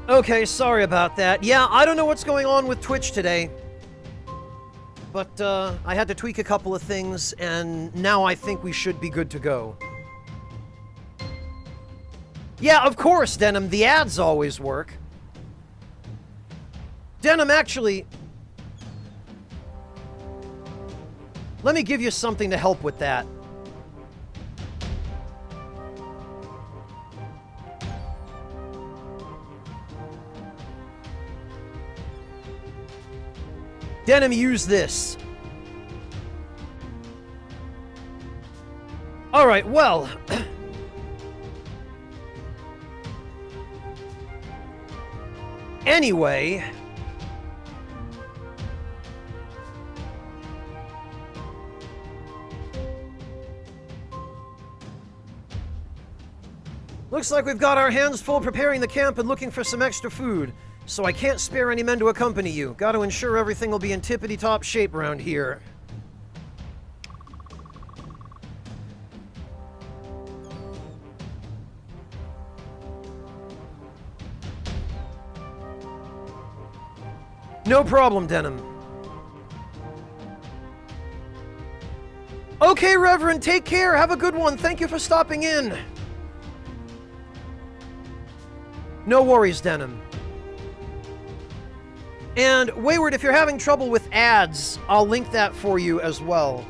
Okay, sorry about that. Yeah, I don't know what's going on with Twitch today. But, I had to tweak a couple of things, and now I think we should be good to go. Yeah, of course, Denim. The ads always work. Denim, actually... let me give you something to help with that. Denim, use this. Alright, well... anyway... looks like we've got our hands full preparing the camp and looking for some extra food. So I can't spare any men to accompany you. Got to ensure everything will be in tippity-top shape around here. No problem, Denim. Okay, Reverend, take care. Have a good one. Thank you for stopping in. No worries, Denim. And, Wayward, if you're having trouble with ads, I'll link that for you as well.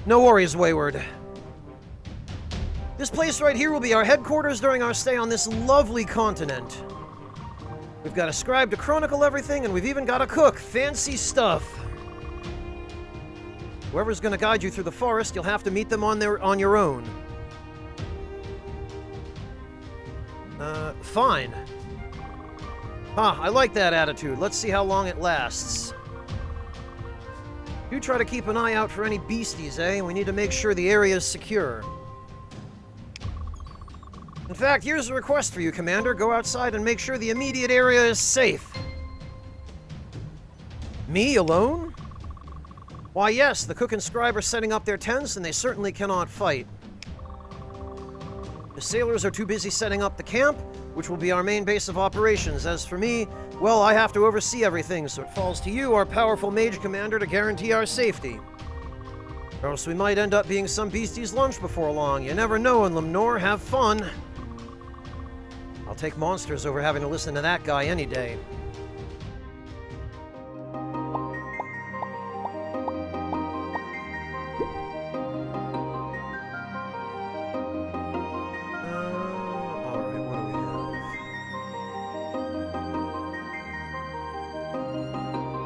No worries, Wayward. This place right here will be our headquarters during our stay on this lovely continent. We've got a scribe to chronicle everything, and we've even got a cook. Fancy stuff. Whoever's gonna guide you through the forest, you'll have to meet them on your own. Fine. I like that attitude. Let's see how long it lasts. Do try to keep an eye out for any beasties, eh? We need to make sure the area is secure. In fact, here's a request for you, Commander. Go outside and make sure the immediate area is safe. Me, alone? Why, yes, the cook and scribe are setting up their tents, and they certainly cannot fight. The sailors are too busy setting up the camp, which will be our main base of operations. As for me, well, I have to oversee everything, so it falls to you, our powerful mage commander, to guarantee our safety. Or else we might end up being some beastie's lunch before long. You never know in Lemnor. Have fun. I'll take monsters over having to listen to that guy any day.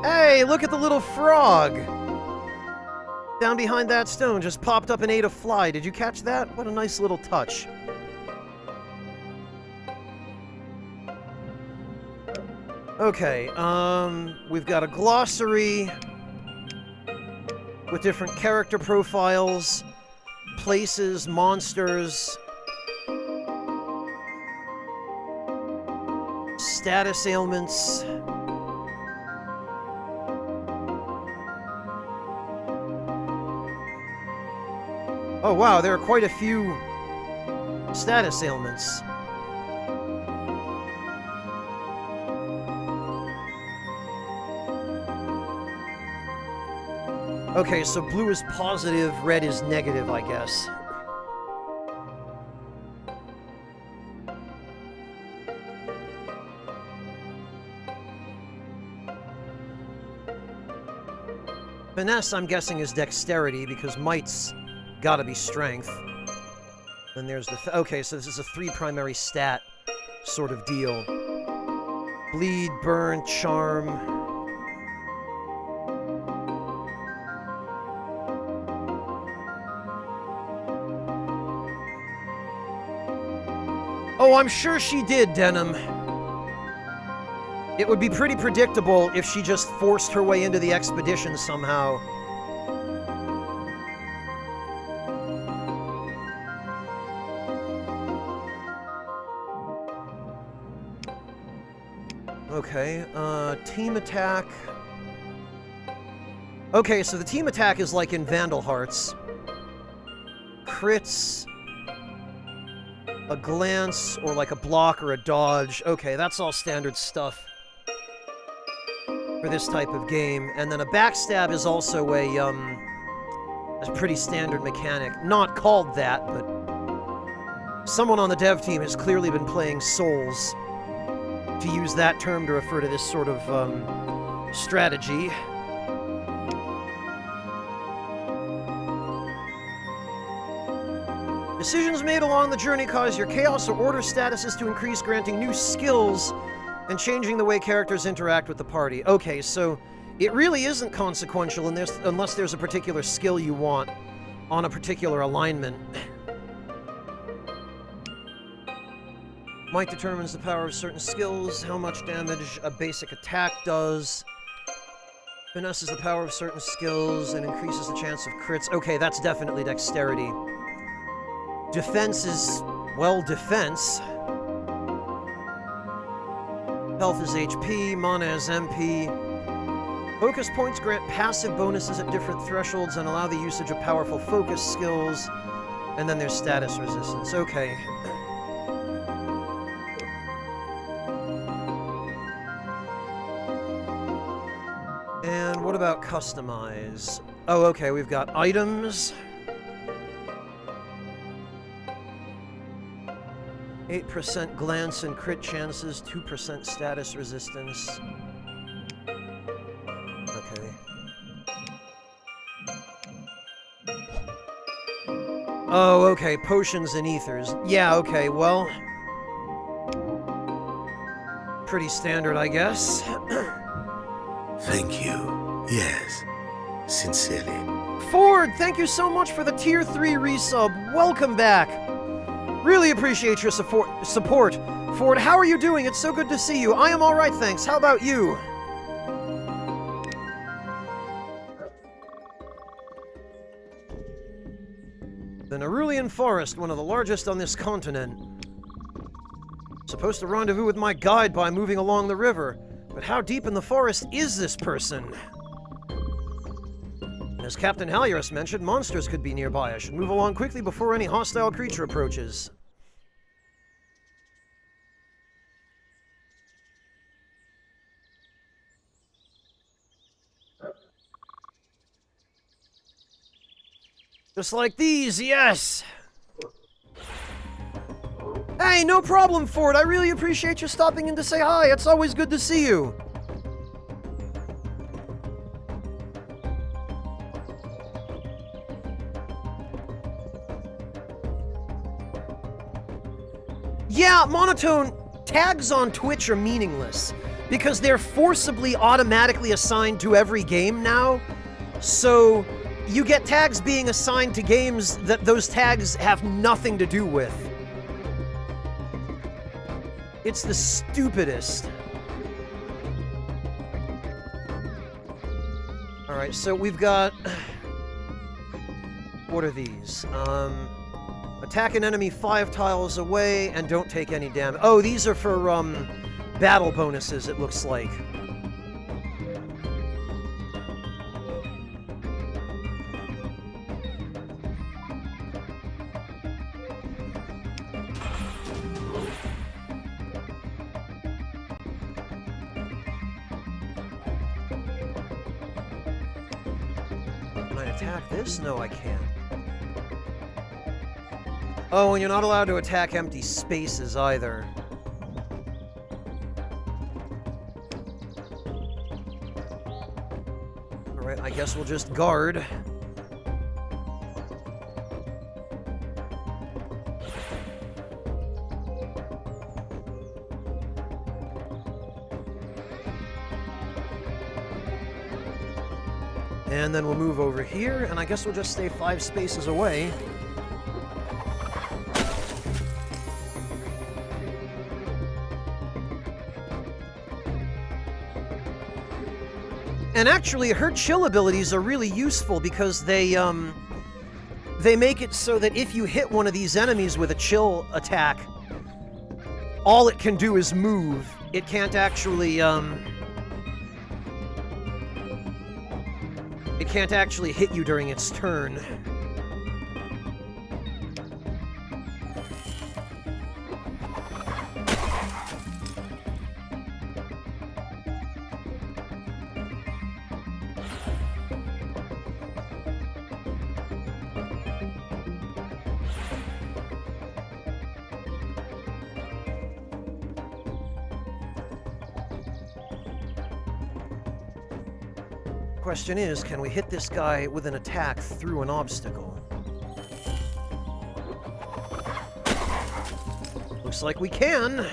Hey, look at the little frog! Down behind that stone just popped up and ate a fly. Did you catch that? What a nice little touch. Okay, we've got a glossary with different character profiles, places, monsters, status ailments. Oh wow, there are quite a few status ailments. Okay, so blue is positive, red is negative, I guess. Finesse, I'm guessing, is dexterity, because might's gotta be strength. Then there's the... okay, so this is a 3 primary stat sort of deal. Bleed, burn, charm... Oh, I'm sure she did, Denim. It would be pretty predictable if she just forced her way into the expedition somehow. Okay, team attack. Okay, so the team attack is like in Vandal Hearts. Crits, a glance, or like a block or a dodge. Okay, that's all standard stuff for this type of game. And then a backstab is also a pretty standard mechanic. Not called that, but someone on the dev team has clearly been playing Souls to use that term to refer to this sort of strategy. Decisions made along the journey cause your Chaos or Order statuses to increase, granting new skills and changing the way characters interact with the party. Okay, so it really isn't consequential unless there's a particular skill you want on a particular alignment. Might determines the power of certain skills, how much damage a basic attack does. Finesse is the power of certain skills and increases the chance of crits. Okay, that's definitely dexterity. Defense is, well, defense. Health is HP, mana is MP. Focus points grant passive bonuses at different thresholds and allow the usage of powerful focus skills. And then there's status resistance. Okay. And what about customize? Oh, okay, we've got items. 8% glance and crit chances, 2% status resistance. Okay. Oh, okay, potions and ethers. Yeah, okay, well... pretty standard, I guess. Thank you. Yes. Sincerely. Ford, thank you so much for the Tier 3 resub. Welcome back. Really appreciate your support. Ford, how are you doing? It's so good to see you. I am all right, thanks. How about you? The Nerulean Forest, one of the largest on this continent. Supposed to rendezvous with my guide by moving along the river. But how deep in the forest is this person? As Captain Halyaris mentioned, monsters could be nearby. I should move along quickly before any hostile creature approaches. Just like these, yes! Hey, no problem, Ford. I really appreciate you stopping in to say hi. It's always good to see you. Yeah, Monotone, tags on Twitch are meaningless because they're forcibly automatically assigned to every game now. So you get tags being assigned to games that those tags have nothing to do with. It's the stupidest. Alright, so we've got... what are these? Attack an enemy 5 tiles away and don't take any damage. Oh, these are for, battle bonuses, it looks like. Can I attack this? No, I can't. Oh, and you're not allowed to attack empty spaces either. Alright, I guess we'll just guard. And then we'll move over here, and I guess we'll just stay 5 spaces away. And actually, her chill abilities are really useful because they make it so that if you hit one of these enemies with a chill attack, all it can do is move, it can't actually, it can't actually hit you during its turn. Question is, can we hit this guy with an attack through an obstacle? Looks like we can.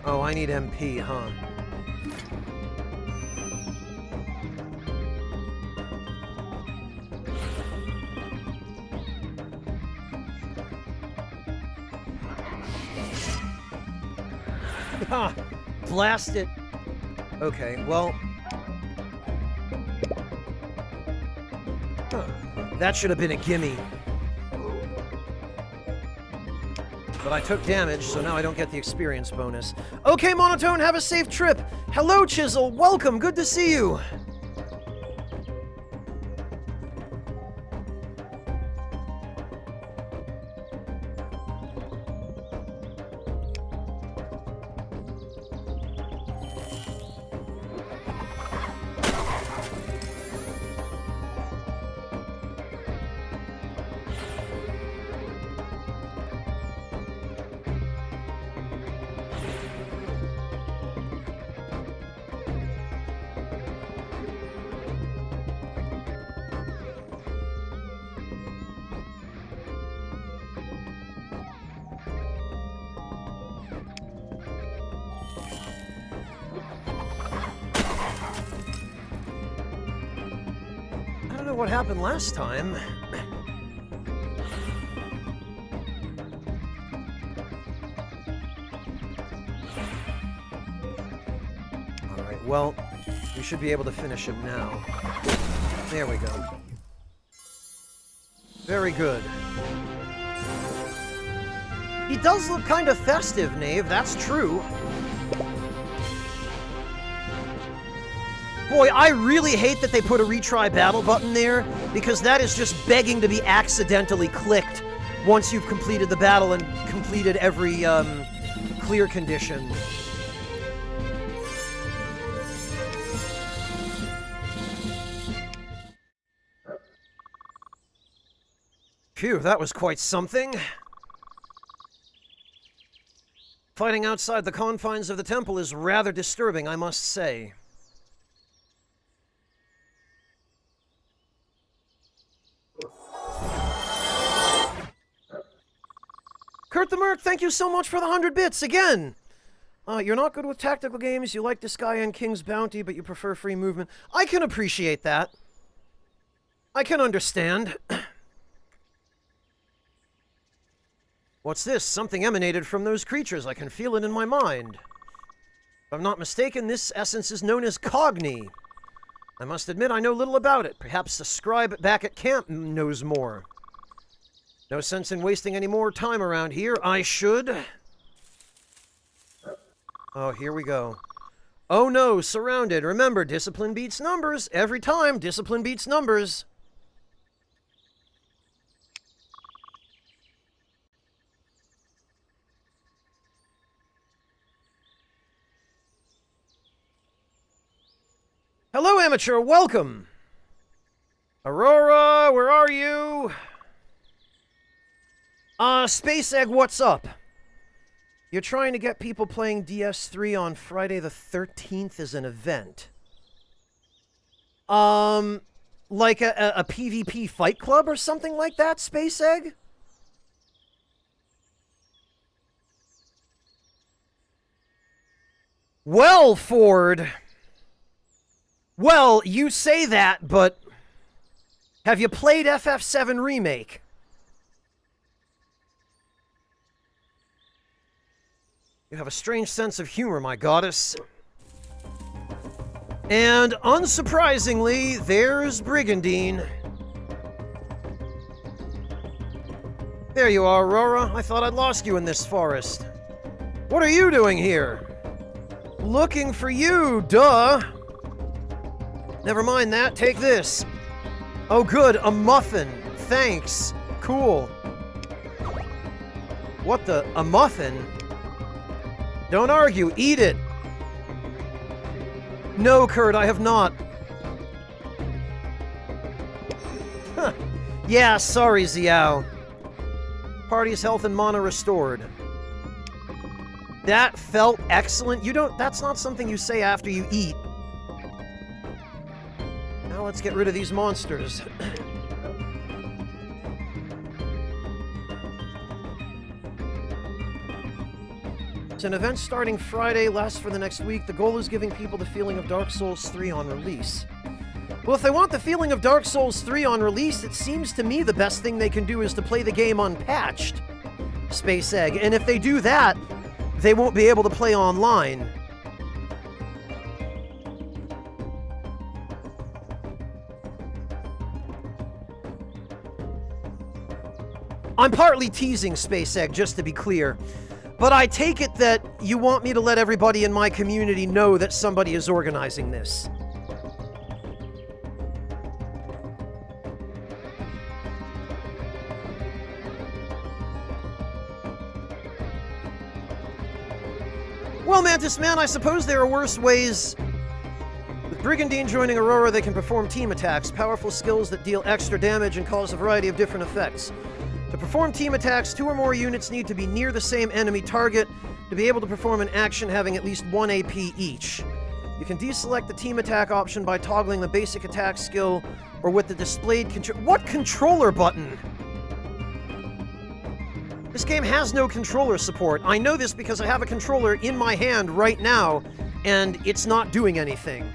Oh, I need MP, huh? Ha! Blast it! Okay, well... Huh. That should have been a gimme. But I took damage, so now I don't get the experience bonus. Okay, Monotone, have a safe trip! Hello, Chisel! Welcome! Good to see you! What happened last time. Alright, well, we should be able to finish him now. There we go. Very good. He does look kind of festive, Knave, that's true. Boy, I really hate that they put a retry battle button there, because that is just begging to be accidentally clicked once you've completed the battle and completed every, clear condition. Phew, that was quite something. Fighting outside the confines of the temple is rather disturbing, I must say. Kurt the Merc, thank you so much for the 100 bits, again! You're not good with tactical games, you like Disgaea and King's Bounty, but you prefer free movement. I can appreciate that. I can understand. What's this? Something emanated from those creatures. I can feel it in my mind. If I'm not mistaken, this essence is known as Cogni. I must admit I know little about it. Perhaps the scribe back at camp knows more. No sense in wasting any more time around here. I should... Oh, here we go. Oh no, surrounded. Remember, discipline beats numbers. Every time, discipline beats numbers. Hello, amateur. Welcome. Aurora, where are you? Space Egg, what's up? You're trying to get people playing DS3 on Friday the 13th as an event. Like a PvP fight club or something like that, Space Egg? Well, Ford. Well, you say that, but have you played FF7 Remake? You have a strange sense of humor, my goddess. And unsurprisingly, there's Brigandine. There you are, Aurora. I thought I'd lost you in this forest. What are you doing here? Looking for you, duh. Never mind that, take this. Oh good, a muffin. Thanks. Cool. What the? A muffin? Don't argue, eat it. No, Kurt, I have not. Huh. Yeah, sorry, Xiao. Party's health and mana restored. That felt excellent. That's not something you say after you eat. Now let's get rid of these monsters. It's an event starting Friday, lasts for the next week. The goal is giving people the feeling of Dark Souls 3 on release. Well, if they want the feeling of Dark Souls 3 on release, it seems to me the best thing they can do is to play the game unpatched. Space Egg. And if they do that, they won't be able to play online. I'm partly teasing, Space Egg, just to be clear. But I take it that you want me to let everybody in my community know that somebody is organizing this. Well, Mantis Man, I suppose there are worse ways. With Brigandine joining Aurora, they can perform team attacks, powerful skills that deal extra damage and cause a variety of different effects. To perform team attacks, 2 or more units need to be near the same enemy target to be able to perform an action having at least 1 AP each. You can deselect the team attack option by toggling the basic attack skill or with the displayed What controller button? This game has no controller support. I know this because I have a controller in my hand right now, and it's not doing anything.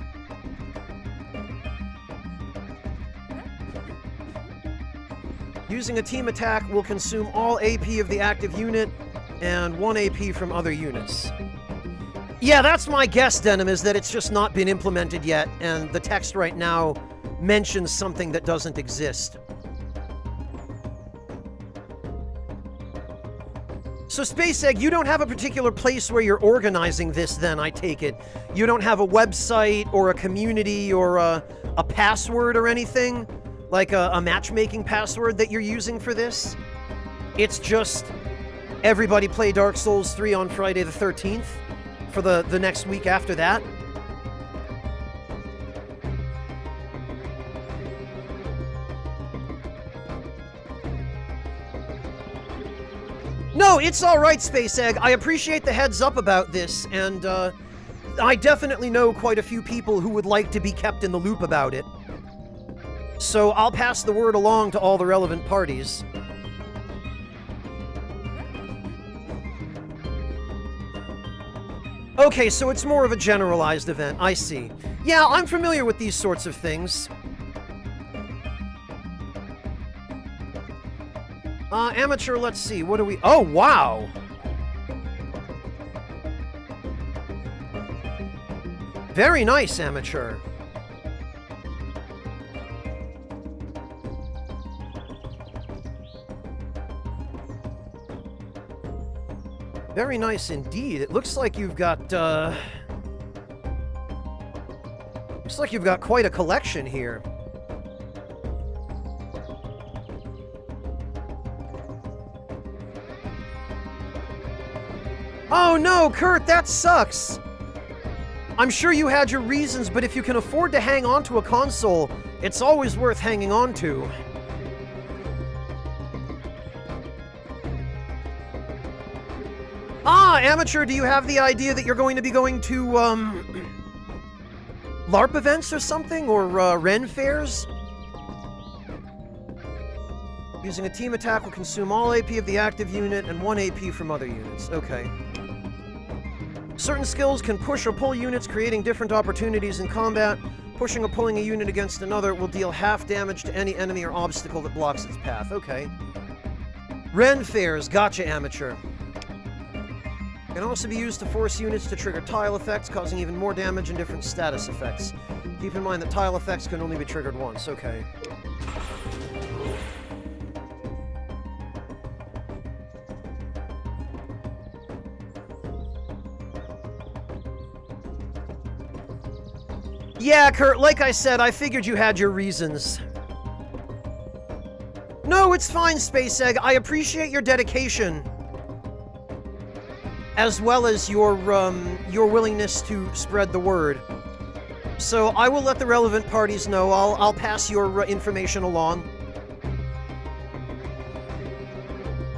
Using a team attack will consume all AP of the active unit and 1 AP from other units. Yeah, that's my guess, Denim, is that it's just not been implemented yet, and the text right now mentions something that doesn't exist. So, Space Egg, you don't have a particular place where you're organizing this, then, I take it. You don't have a website or a community or a password or anything? Like a matchmaking password that you're using for this? It's just everybody play Dark Souls 3 on Friday the 13th for the next week after that? No, it's alright, Space Egg. I appreciate the heads up about this, and I definitely know quite a few people who would like to be kept in the loop about it. So I'll pass the word along to all the relevant parties. Okay, so it's more of a generalized event, I see. Yeah, I'm familiar with these sorts of things. Amateur, let's see, what do we... Oh, wow! Very nice, Amateur. Very nice indeed. It looks like you've got, looks like you've got quite a collection here. Oh no, Kurt, that sucks! I'm sure you had your reasons, but if you can afford to hang on to a console, it's always worth hanging on to. Ah, Amateur, do you have the idea that you're going to be going to, LARP events or something? Or, Ren fairs? Using a team attack will consume all AP of the active unit and 1 AP from other units. Okay. Certain skills can push or pull units, creating different opportunities in combat. Pushing or pulling a unit against another will deal half damage to any enemy or obstacle that blocks its path. Okay. Ren Fairs, gotcha, amateur. Can also be used to force units to trigger tile effects, causing even more damage and different status effects. Keep in mind that tile effects can only be triggered once. Okay. Yeah, Kurt, like I said, I figured you had your reasons. No, it's fine, Space Egg. I appreciate your dedication. As well as your willingness to spread the word. So I will let the relevant parties know. I'll pass your information along.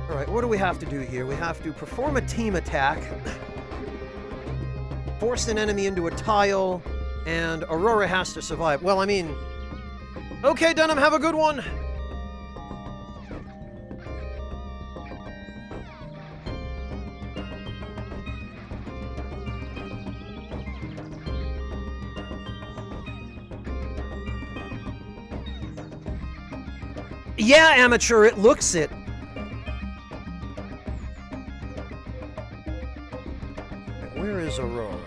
Alright, what do we have to do here? We have to perform a team attack. Force an enemy into a tile. And Aurora has to survive. Well, I mean... Okay, Dunham, have a good one! Yeah, amateur, it looks it. Where is Aurora?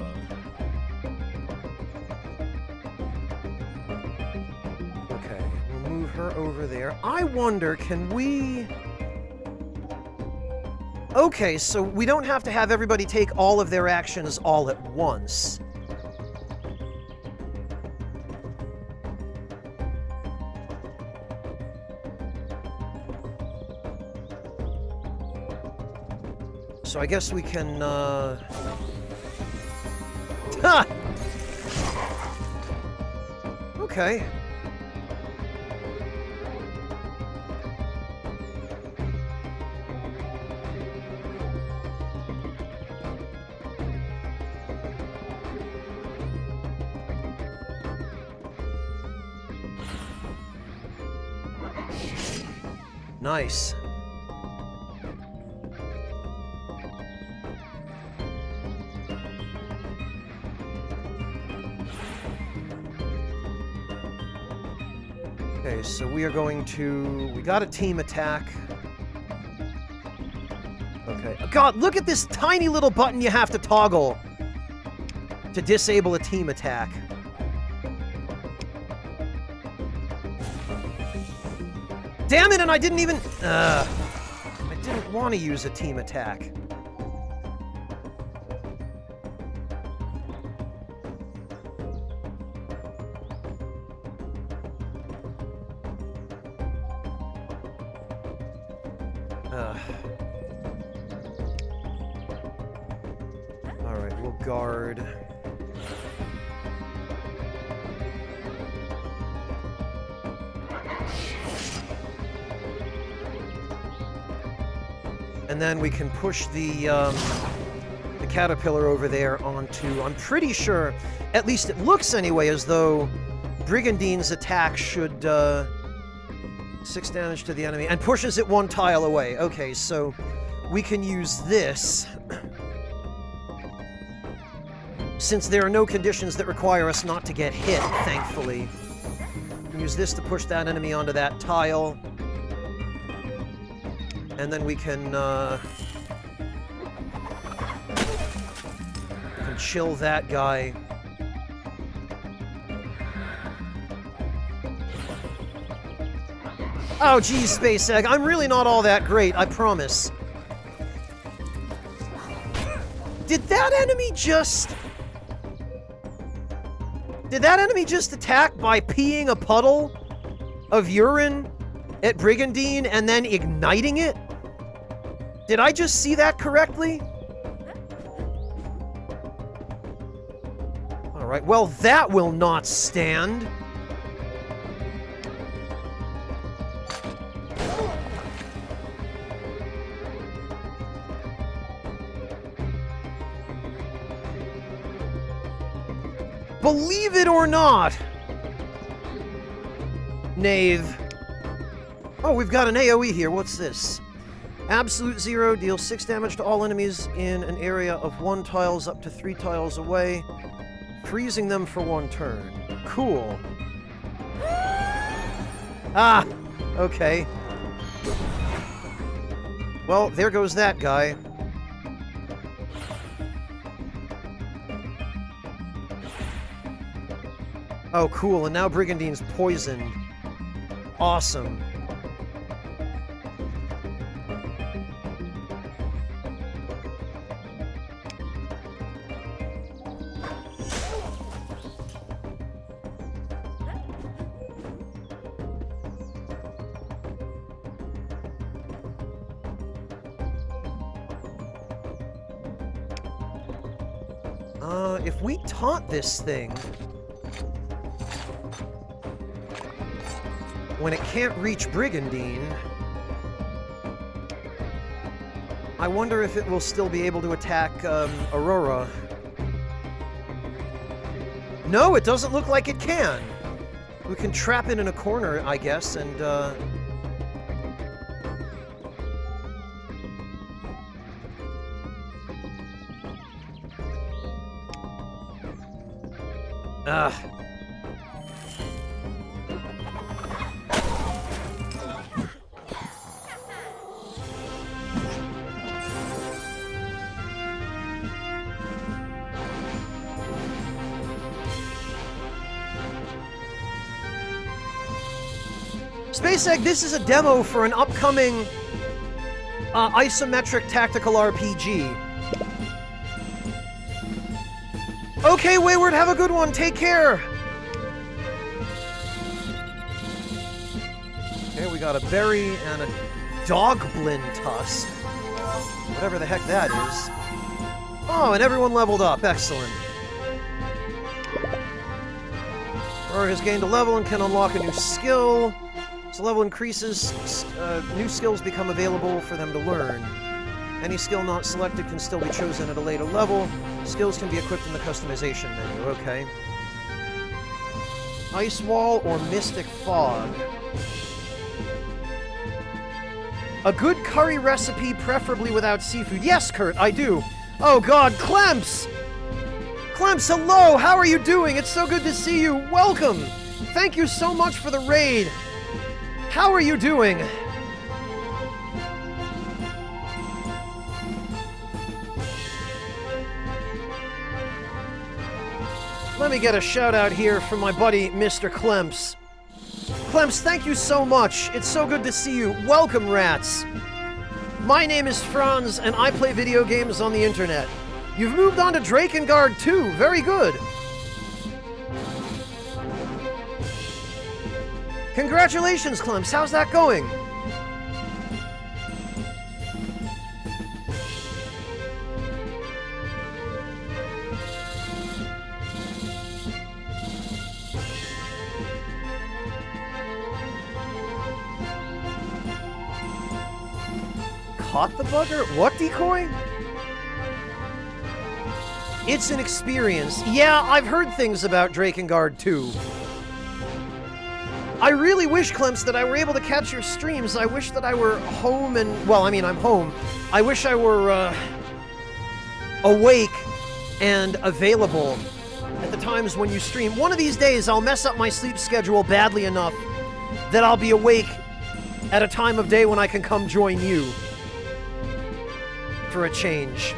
Her over there. I wonder, can we... Okay, so we don't have to have everybody take all of their actions all at once. So I guess we can, Ha! Okay. Nice. Okay, so we are going to... We got a team attack. Okay. God, look at this tiny little button you have to toggle to disable a team attack. Damn it, and I didn't even... I didn't want to use a team attack. Alright, we'll guard... And then we can push the caterpillar over there onto... I'm pretty sure, at least it looks anyway, as though Brigandine's attack should... 6 damage to the enemy, and pushes it 1 tile away. Okay, so we can use this. Since there are no conditions that require us not to get hit, thankfully. We can use this to push that enemy onto that tile. And then we can chill that guy. Oh, geez, Space Egg. I'm really not all that great, I promise. Did that enemy just... Did that enemy just attack by peeing a puddle of urine at Brigandine and then igniting it? Did I just see that correctly? Alright, well, that will not stand. Believe it or not! Knave. Oh, we've got an AoE here. What's this? Absolute Zero deals 6 damage to all enemies in an area of 1 tiles up to 3 tiles away, freezing them for 1 turn. Cool. Ah! Okay. Well, there goes that guy. Oh, cool, and now Brigandine's poisoned. Awesome. If we taunt this thing when it can't reach Brigandine, I wonder if it will still be able to attack Aurora. No, it doesn't look like it can. We can trap it in a corner, I guess, and Space Egg, this is a demo for an upcoming isometric tactical RPG. Okay, Wayward, have a good one. Take care. Okay, we got a berry and a dogblin tusk. Whatever the heck that is. Oh, and everyone leveled up. Excellent. Aurora has gained a level and can unlock a new skill. As the level increases, new skills become available for them to learn. Any skill not selected can still be chosen at a later level. Skills can be equipped in the customization menu. Okay. Ice Wall or Mystic Fog. A good curry recipe, preferably without seafood. Yes, Kurt, I do. Oh god, Clemps! Clemps, hello! How are you doing? It's so good to see you. Welcome! Thank you so much for the raid. How are you doing? Let me get a shout out here from my buddy, Mr. Clemps. Clemps, thank you so much. It's so good to see you. Welcome, rats. My name is Franz, and I play video games on the internet. You've moved on to Drakengard 2. Very good. Congratulations, Clemps. How's that going? Caught the bugger? What decoy? It's an experience. Yeah, I've heard things about Drakengard 2. I really wish, Clemps, that I were able to catch your streams. I wish that I were home and... Well, I mean, I'm home. I wish I were, awake and available at the times when you stream. One of these days, I'll mess up my sleep schedule badly enough that I'll be awake at a time of day when I can come join you. For a change.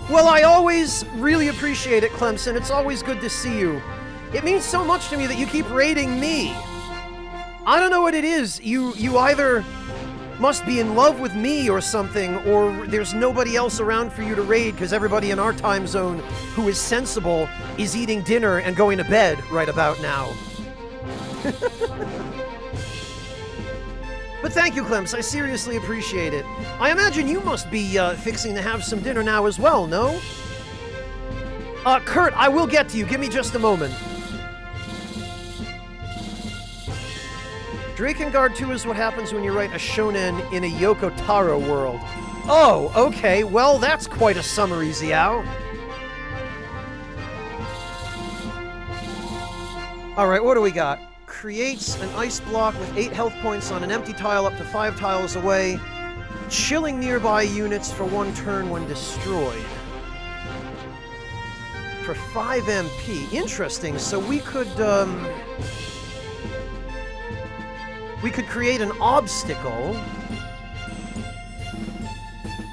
Well, I always really appreciate it, Clemson. It's always good to see you. It means so much to me that you keep raiding me. I don't know what it is. You either must be in love with me or something, or there's nobody else around for you to raid because everybody in our time zone who is sensible is eating dinner and going to bed right about now. But thank you, Clems. I seriously appreciate it. I imagine you must be fixing to have some dinner now as well, no? Kurt, I will get to you. Give me just a moment. Drakengard 2 is what happens when you write a shonen in a Yoko Taro world. Oh, okay. Well, that's quite a summary, Xiao. Alright, what do we got? Creates an ice block with 8 health points on an empty tile up to 5 tiles away, chilling nearby units for 1 turn when destroyed. For 5 MP. Interesting, so we could create an obstacle,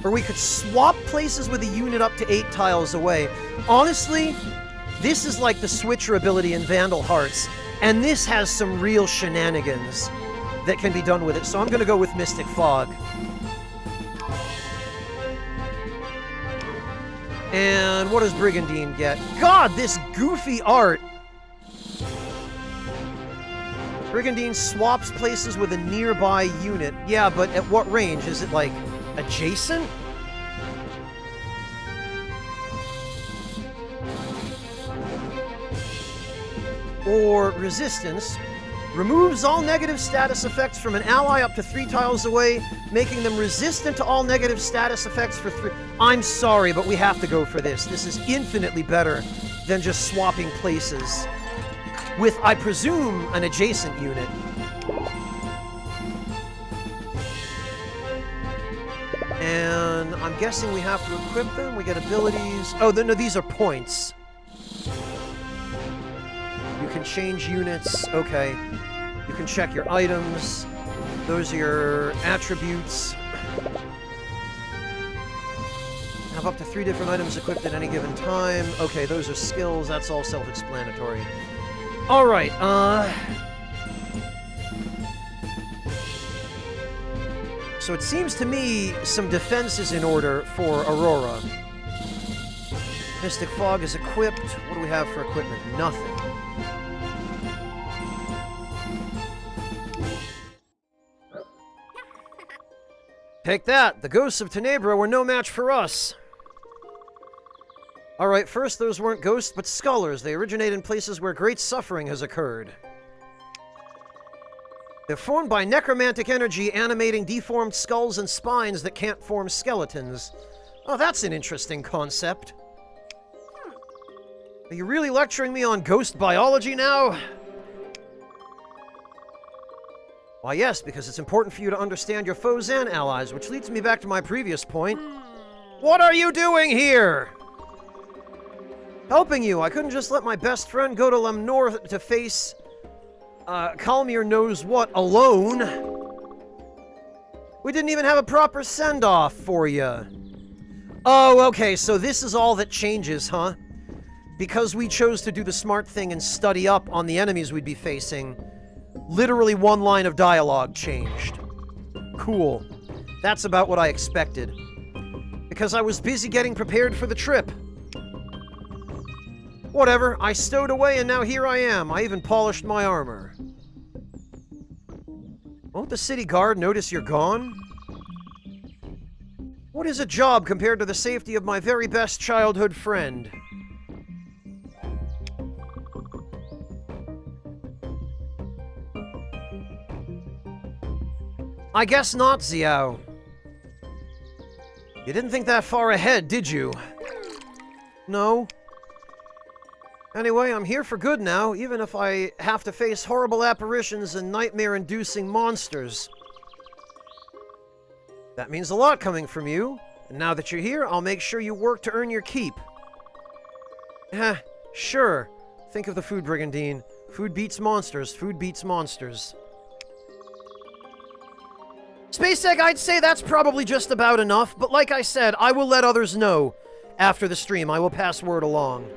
or we could swap places with a unit up to 8 tiles away. Honestly, this is like the switcher ability in Vandal Hearts, and this has some real shenanigans that can be done with it, so I'm gonna go with Mystic Fog. And what does Brigandine get? God, this goofy art! Brigandine swaps places with a nearby unit. Yeah, but at what range? Is it, like, adjacent? Or resistance. Removes all negative status effects from an ally up to 3 tiles away, making them resistant to all negative status effects for 3... I'm sorry, but we have to go for this. This is infinitely better than just swapping places with, I presume, an adjacent unit. And I'm guessing we have to equip them. We get abilities. Oh, no, these are points. You can change units. Okay. You can check your items. Those are your attributes. Have up to 3 different items equipped at any given time. Okay, those are skills. That's all self-explanatory. Alright, so it seems to me some defense is in order for Aurora. Mystic Fog is equipped. What do we have for equipment? Nothing. Take that! The ghosts of Tenebra were no match for us! Alright, first, those weren't ghosts, but scholars. They originate in places where great suffering has occurred. They're formed by necromantic energy animating deformed skulls and spines that can't form skeletons. Oh, that's an interesting concept. Are you really lecturing me on ghost biology now? Why, yes, because it's important for you to understand your foes and allies, which leads me back to my previous point. What are you doing here? Helping you. I couldn't just let my best friend go to Lemnor to face, Kalmir knows what, alone. We didn't even have a proper send-off for you. Oh, okay, so this is all that changes, huh? Because we chose to do the smart thing and study up on the enemies we'd be facing, literally 1 line of dialogue changed. Cool. That's about what I expected. Because I was busy getting prepared for the trip. Whatever, I stowed away and now here I am. I even polished my armor. Won't the city guard notice you're gone? What is a job compared to the safety of my very best childhood friend? I guess not, Xiao. You didn't think that far ahead, did you? No. Anyway, I'm here for good now, even if I have to face horrible apparitions and nightmare-inducing monsters. That means a lot coming from you, and now that you're here, I'll make sure you work to earn your keep. Sure. Think of the food, Brigandine. Food beats monsters. Food beats monsters. Space Egg, I'd say that's probably just about enough, but like I said, I will let others know after the stream. I will pass word along.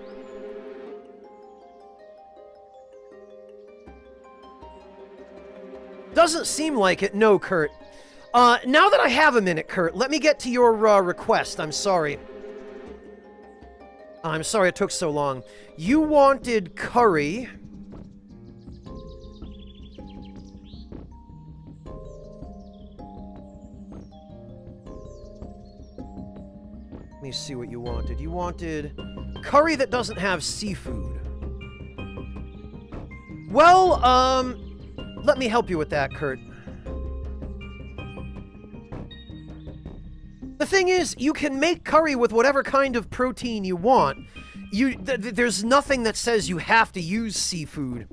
Doesn't seem like it, no, Kurt. Now that I have a minute, Kurt, let me get to your request. I'm sorry. I'm sorry it took so long. You wanted curry. Let me see what you wanted. You wanted curry that doesn't have seafood. Well, let me help you with that, Kurt. The thing is, you can make curry with whatever kind of protein you want. There's nothing that says you have to use seafood.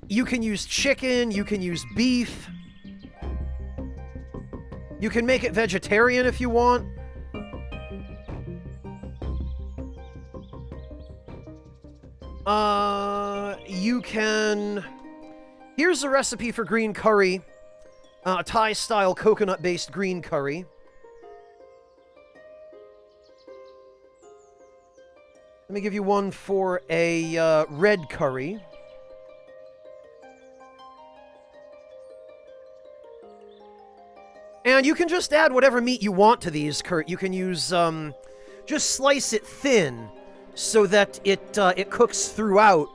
You can use chicken, you can use beef. You can make it vegetarian if you want. You can... Here's a recipe for green curry. Thai-style coconut-based green curry. Let me give you one for a red curry. And you can just add whatever meat you want to these, Kurt. You can use, just slice it thin so that it cooks throughout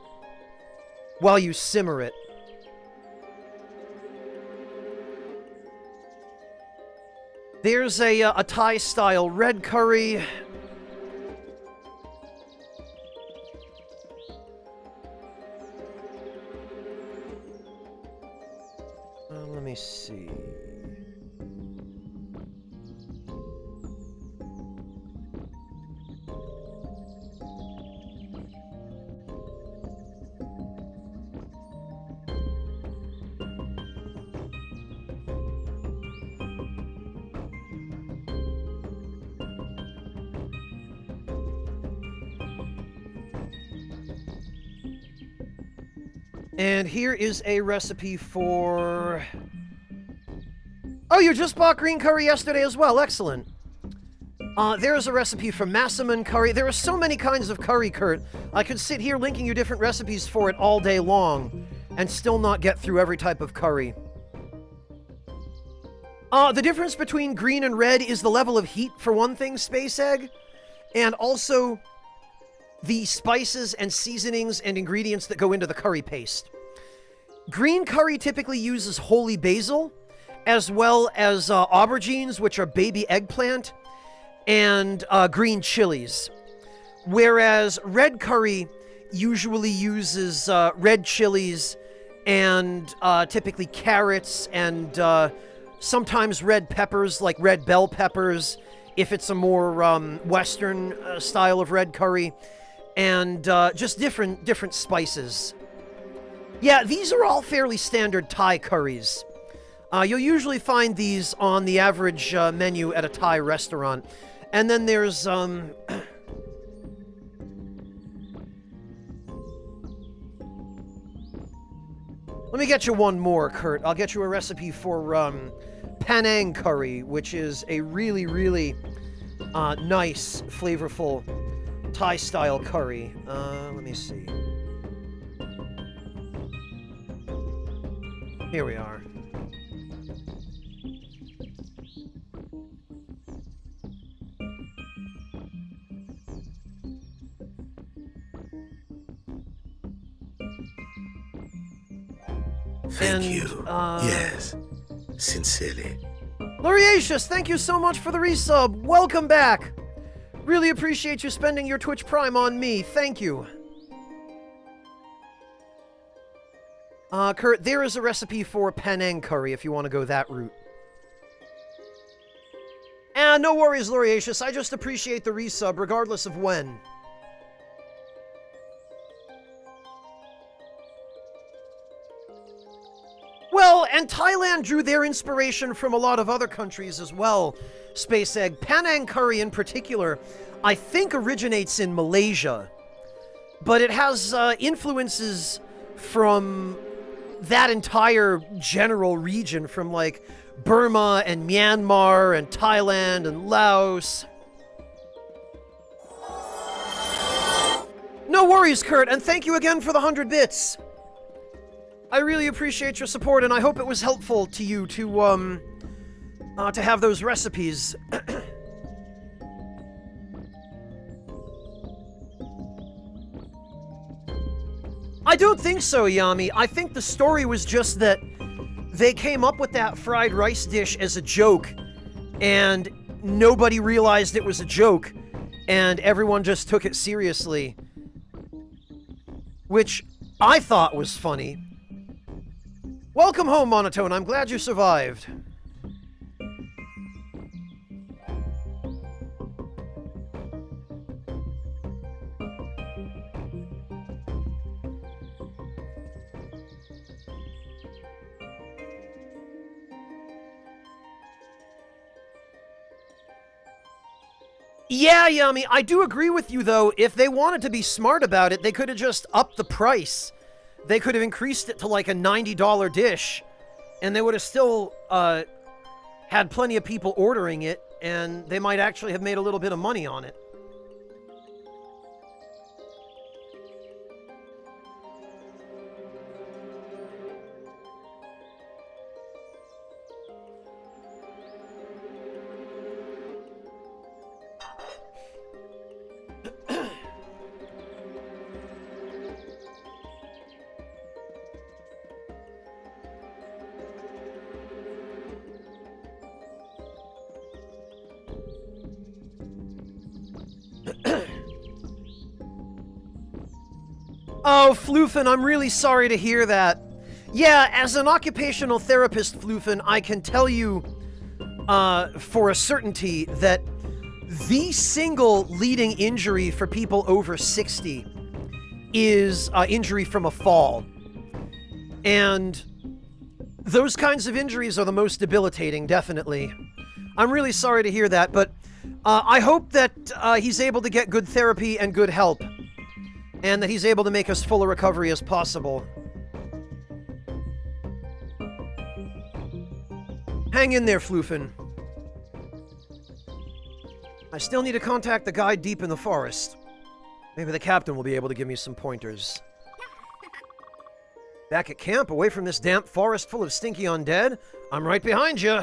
while you simmer it. There's a Thai-style red curry. Let me see. And here is a recipe for... Oh, you just bought green curry yesterday as well. Excellent. There's a recipe for massaman curry. There are so many kinds of curry, Kurt. I could sit here linking you different recipes for it all day long and still not get through every type of curry. The difference between green and red is the level of heat, for one thing, Space Egg, and also the spices and seasonings and ingredients that go into the curry paste. Green curry typically uses holy basil, as well as aubergines, which are baby eggplant, and green chilies. Whereas red curry usually uses red chilies and typically carrots and sometimes red peppers, like red bell peppers, if it's a more Western style of red curry. And just different spices. Yeah, these are all fairly standard Thai curries. You'll usually find these on the average menu at a Thai restaurant. And then there's, Let me get you one more, Kurt. I'll get you a recipe for Penang curry, which is a really, really nice, flavorful Thai-style curry. Let me see. Here we are. Thank you. Yes, sincerely. Luriatius, thank you so much for the resub. Welcome back. Really appreciate you spending your Twitch Prime on me. Thank you. Kurt, there is a recipe for Penang curry if you want to go that route. And no worries, Luriatius. I just appreciate the resub, regardless of when. Well, and Thailand drew their inspiration from a lot of other countries as well, Space Egg. Penang curry in particular, I think originates in Malaysia. But it has influences from that entire general region, from like Burma and Myanmar and Thailand and Laos. No worries, Kurt, and thank you again for the 100 bits. I really appreciate your support, and I hope it was helpful to you to have those recipes. I don't think so, Yami. I think the story was just that they came up with that fried rice dish as a joke, and nobody realized it was a joke, and everyone just took it seriously. Which I thought was funny. Welcome home, Monotone. I'm glad you survived. Yeah, Yummy, I do agree with you, though. If they wanted to be smart about it, they could have just upped the price. They could have increased it to like a $90 dish, and they would have still had plenty of people ordering it, and they might actually have made a little bit of money on it. Oh, Floofin, I'm really sorry to hear that. Yeah, as an occupational therapist, Floofin, I can tell you for a certainty that the single leading injury for people over 60 is injury from a fall. And those kinds of injuries are the most debilitating, definitely. I'm really sorry to hear that, but I hope that he's able to get good therapy and good help, and that he's able to make as full a recovery as possible. Hang in there, Floofin. I still need to contact the guide deep in the forest. Maybe the captain will be able to give me some pointers. Back at camp, away from this damp forest full of stinky undead? I'm right behind you.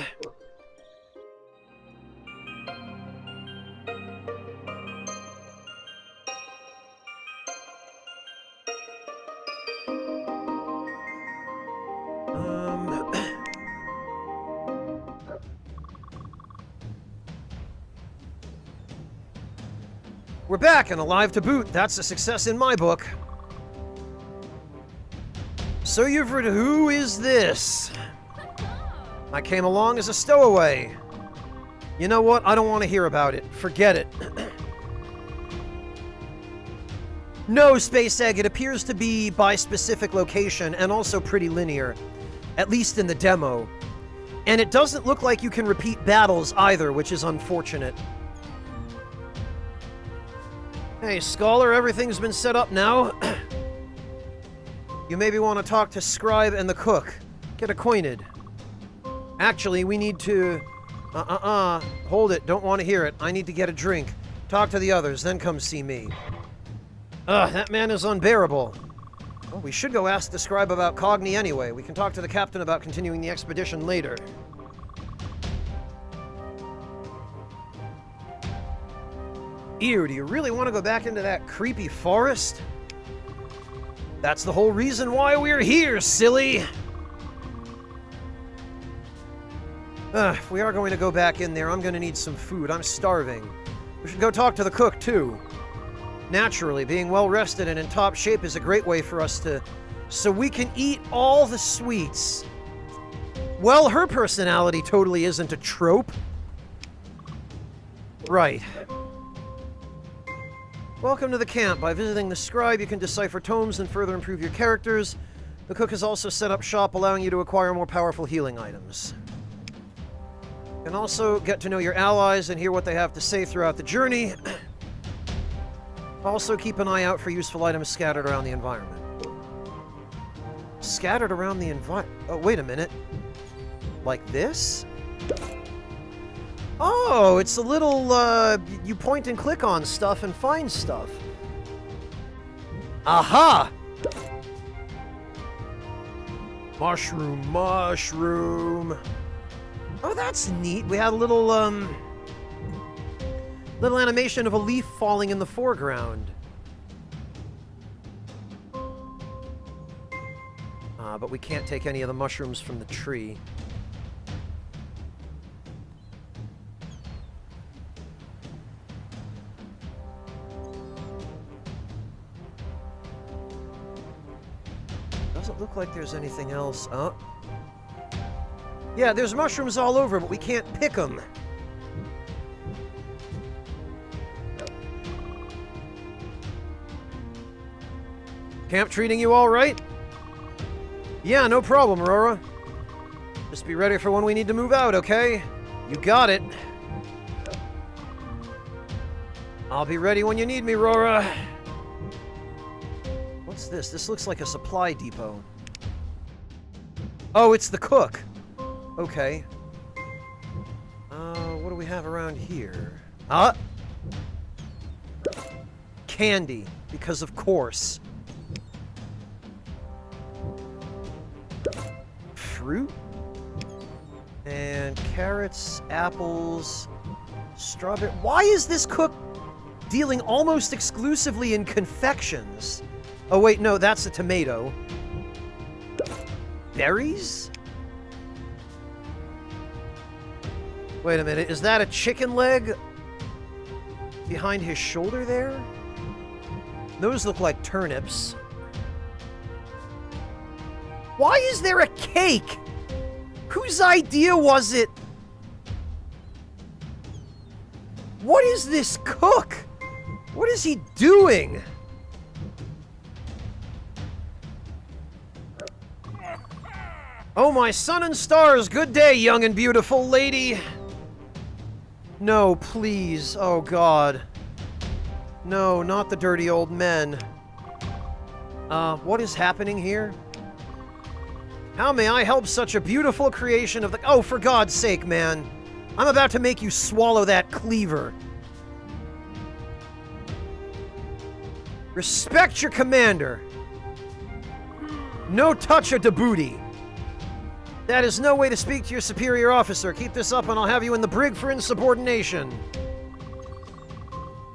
We're back and alive to boot. That's a success in my book. So you've read, who is this? I came along as a stowaway. You know what? I don't want to hear about it. Forget it. No, Space Egg, it appears to be by specific location and also pretty linear. At least in the demo. And it doesn't look like you can repeat battles either, which is unfortunate. Hey, Scholar, everything's been set up now. You maybe want to talk to Scribe and the cook. Get acquainted. Actually, we need to... Hold it, don't want to hear it. I need to get a drink. Talk to the others, then come see me. That man is unbearable. Well, we should go ask the Scribe about Cogni anyway. We can talk to the captain about continuing the expedition later. Ew, do you really want to go back into that creepy forest? That's the whole reason why we're here, silly! If we are going to go back in there, I'm going to need some food. I'm starving. We should go talk to the cook, too. Naturally, being well-rested and in top shape is a great way for us to... so we can eat all the sweets. Well, her personality totally isn't a trope. Right. Welcome to the camp. By visiting the Scribe, you can decipher tomes and further improve your characters. The cook has also set up shop, allowing you to acquire more powerful healing items. You can also get to know your allies and hear what they have to say throughout the journey. Also, keep an eye out for useful items scattered around the environment. Scattered around the environment? Oh, wait a minute. Like this? Oh, it's a little, you point and click on stuff and find stuff. Aha! Mushroom, mushroom. Oh, that's neat. We had a little, little animation of a leaf falling in the foreground. But we can't take any of the mushrooms from the tree. Doesn't look like there's anything else. Oh. Yeah, there's mushrooms all over, but we can't pick them. Camp treating you all right? Yeah, no problem, Aurora. Just be ready for when we need to move out, okay? You got it. I'll be ready when you need me, Rora. What's this? This looks like a supply depot. Oh, it's the cook. Okay. What do we have around here? Candy, because of course. Fruit? And carrots, apples, strawberry. Why is this cook dealing almost exclusively in confections? Oh wait, no, that's a tomato. Berries? Wait a minute, is that a chicken leg behind his shoulder there? Those look like turnips. Why is there a cake? Whose idea was it? What is this cook? What is he doing? Oh, my sun and stars, good day, young and beautiful lady. No, please. Oh, God. No, not the dirty old men. What is happening here? How may I help such a beautiful creation of the... Oh, for God's sake, man. I'm about to make you swallow that cleaver. Respect your commander. No touch of the booty. That is no way to speak to your superior officer. Keep this up and I'll have you in the brig for insubordination.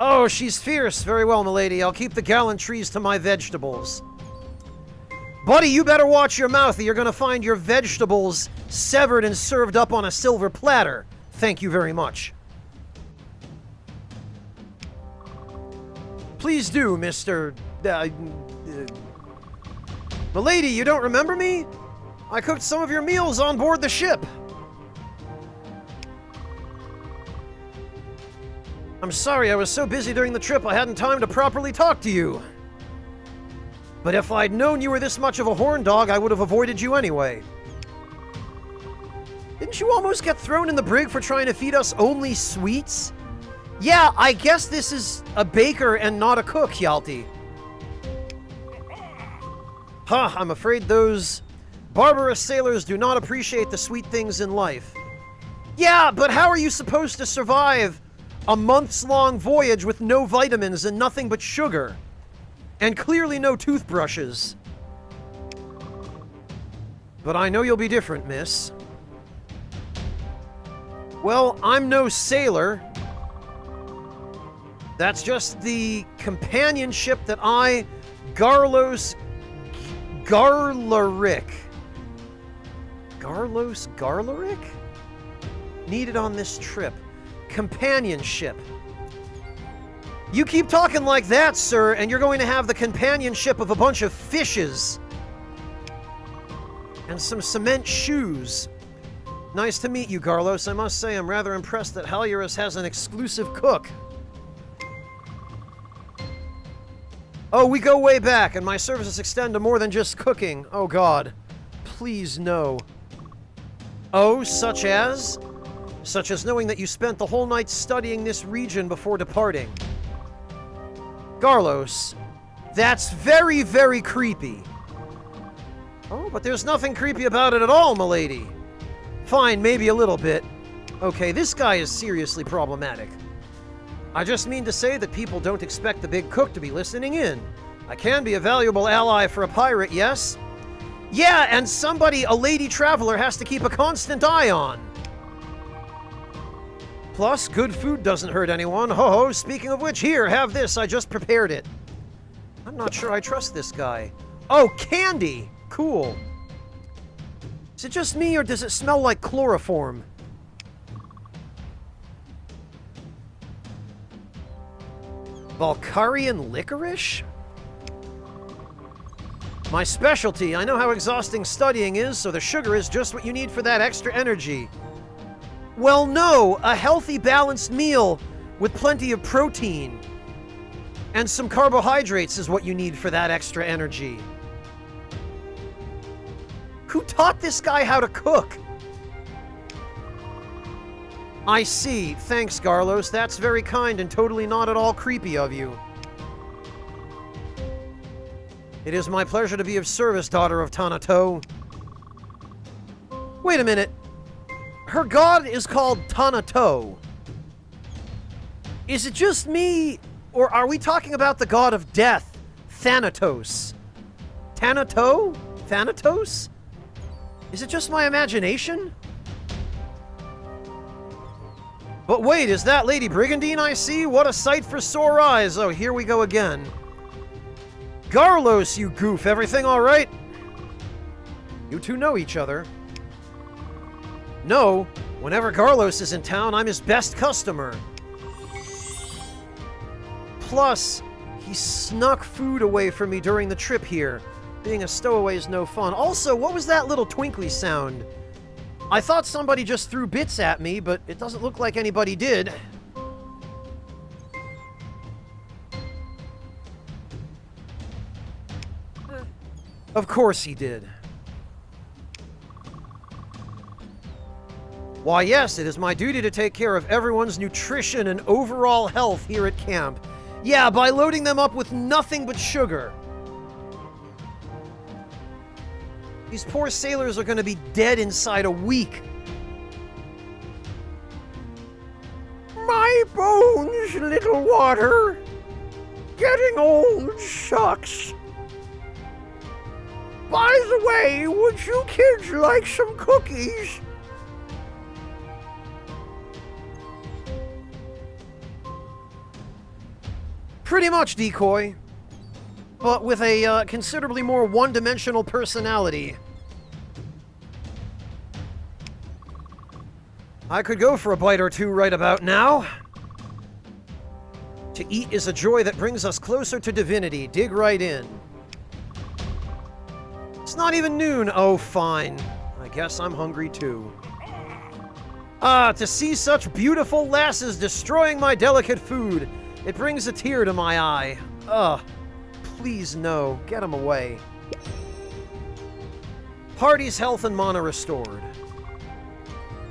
Oh, she's fierce. Very well, milady. I'll keep the gallantries to my vegetables. Buddy, you better watch your mouth or you're gonna find your vegetables severed and served up on a silver platter. Thank you very much. Please do, Mr. Milady, you don't remember me? I cooked some of your meals on board the ship. I'm sorry, I was so busy during the trip I hadn't time to properly talk to you. But if I'd known you were this much of a horn dog, I would have avoided you anyway. Didn't you almost get thrown in the brig for trying to feed us only sweets? Yeah, I guess this is a baker and not a cook, Hjalti. Huh, I'm afraid those barbarous sailors do not appreciate the sweet things in life. Yeah, but how are you supposed to survive a months-long voyage with no vitamins and nothing but sugar? And clearly no toothbrushes. But I know you'll be different, miss. Well, I'm no sailor. That's just the companionship that I, Garlos Garlaric, needed on this trip. Companionship. You keep talking like that, sir, and you're going to have the companionship of a bunch of fishes. And some cement shoes. Nice to meet you, Carlos. I must say I'm rather impressed that Halurus has an exclusive cook. Oh, we go way back, and my services extend to more than just cooking. Oh, God. Please, no. Oh, such as? Such as knowing that you spent the whole night studying this region before departing. Carlos, that's very, very creepy. Oh, but there's nothing creepy about it at all, milady. Fine, maybe a little bit. Okay, this guy is seriously problematic. I just mean to say that people don't expect the big cook to be listening in. I can be a valuable ally for a pirate, yes? Yeah, and somebody a lady traveler has to keep a constant eye on. Plus, good food doesn't hurt anyone. Ho-ho, speaking of which, here, have this. I just prepared it. I'm not sure I trust this guy. Oh, candy! Cool. Is it just me, or does it smell like chloroform? Valkarian licorice? My specialty. I know how exhausting studying is, so the sugar is just what you need for that extra energy. Well, no, a healthy, balanced meal with plenty of protein and some carbohydrates is what you need for that extra energy. Who taught this guy how to cook? I see. Thanks, Garlos. That's very kind and totally not at all creepy of you. It is my pleasure to be of service, daughter of Tanato. Wait a minute. Her god is called Tanato. Is it just me, or are we talking about the god of death, Thanatos? Thanato? Thanatos? Is it just my imagination? But wait, is that Lady Brigandine I see? What a sight for sore eyes. Oh, here we go again. Garlos, you goof. Everything all right? You two know each other. No. Whenever Garlos is in town, I'm his best customer. Plus, he snuck food away from me during the trip here. Being a stowaway is no fun. Also, what was that little twinkly sound? I thought somebody just threw bits at me, but it doesn't look like anybody did. Of course he did. Why, yes, it is my duty to take care of everyone's nutrition and overall health here at camp. Yeah, by loading them up with nothing but sugar. These poor sailors are going to be dead inside a week. My bones, little water. Getting old sucks. By the way, would you kids like some cookies? Pretty much, Decoy. But with a considerably more one-dimensional personality. I could go for a bite or two right about now. To eat is a joy that brings us closer to divinity. Dig right in. It's not even noon. Oh, fine. I guess I'm hungry too. Ah, to see such beautiful lasses destroying my delicate food. It brings a tear to my eye. Ugh. Please no. Get him away. Party's health and mana restored.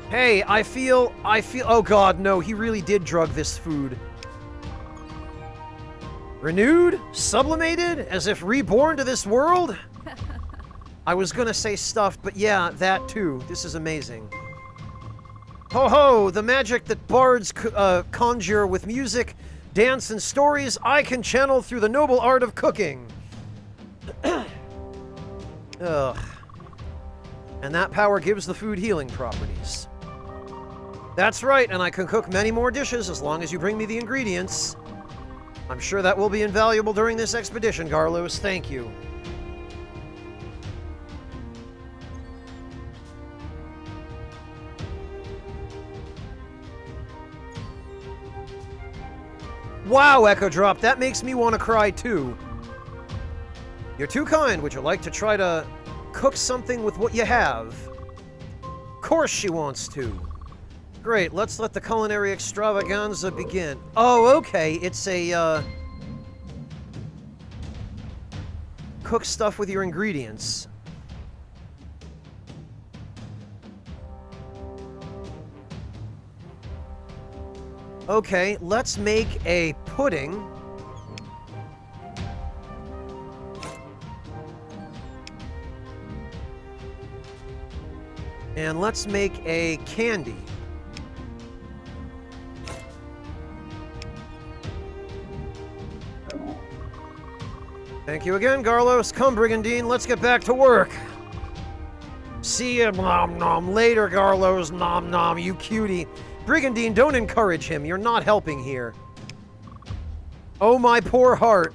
Hey, I feel... Oh god, no, he really did drug this food. Renewed? Sublimated? As if reborn to this world? I was gonna say stuffed, but yeah, that too. This is amazing. Ho ho! The magic that bards conjure with music, dance, and stories, I can channel through the noble art of cooking. Ugh. And that power gives the food healing properties. That's right, and I can cook many more dishes as long as you bring me the ingredients. I'm sure that will be invaluable during this expedition, Garlos. Thank you. Wow, Echo Drop, that makes me want to cry too. You're too kind. Would you like to try to cook something with what you have? Of course she wants to. Great, let's let the culinary extravaganza begin. Oh, okay, it's a, cook stuff with your ingredients. Okay, let's make a pudding. And let's make a candy. Thank you again, Garlos. Come, Brigandine, let's get back to work. See ya, nom nom. Later, Garlos, nom nom, you cutie. Brigandine, don't encourage him. You're not helping here. Oh, my poor heart.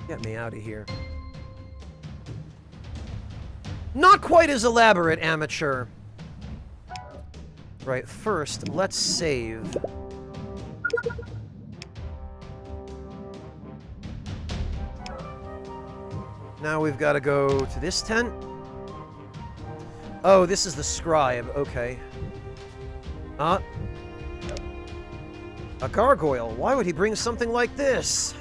Get me out of here. Not quite as elaborate, amateur. Right, first, let's save. Now we've got to go to this tent. Oh, this is the scribe. Okay. A gargoyle. Why would he bring something like this?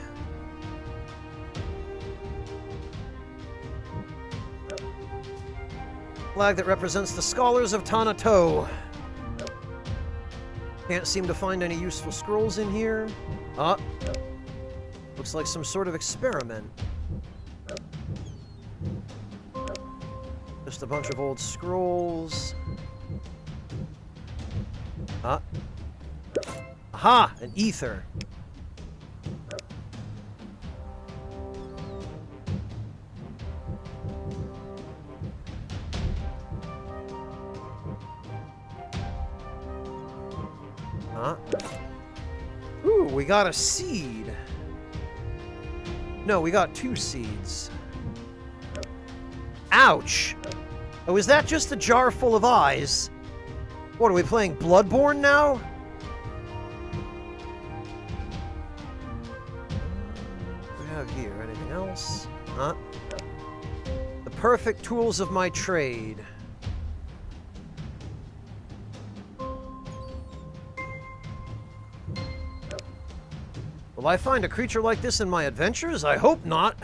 Flag that represents the scholars of Tanato. Can't seem to find any useful scrolls in here. Ah. Looks like some sort of experiment. Just a bunch of old scrolls. Ah. Aha! An ether. Huh? Ooh, we got a seed. No, we got 2 seeds. Ouch! Oh, is that just a jar full of eyes? What, are we playing Bloodborne now? What do we have here? Anything else? Huh? The perfect tools of my trade. Will I find a creature like this in my adventures? I hope not.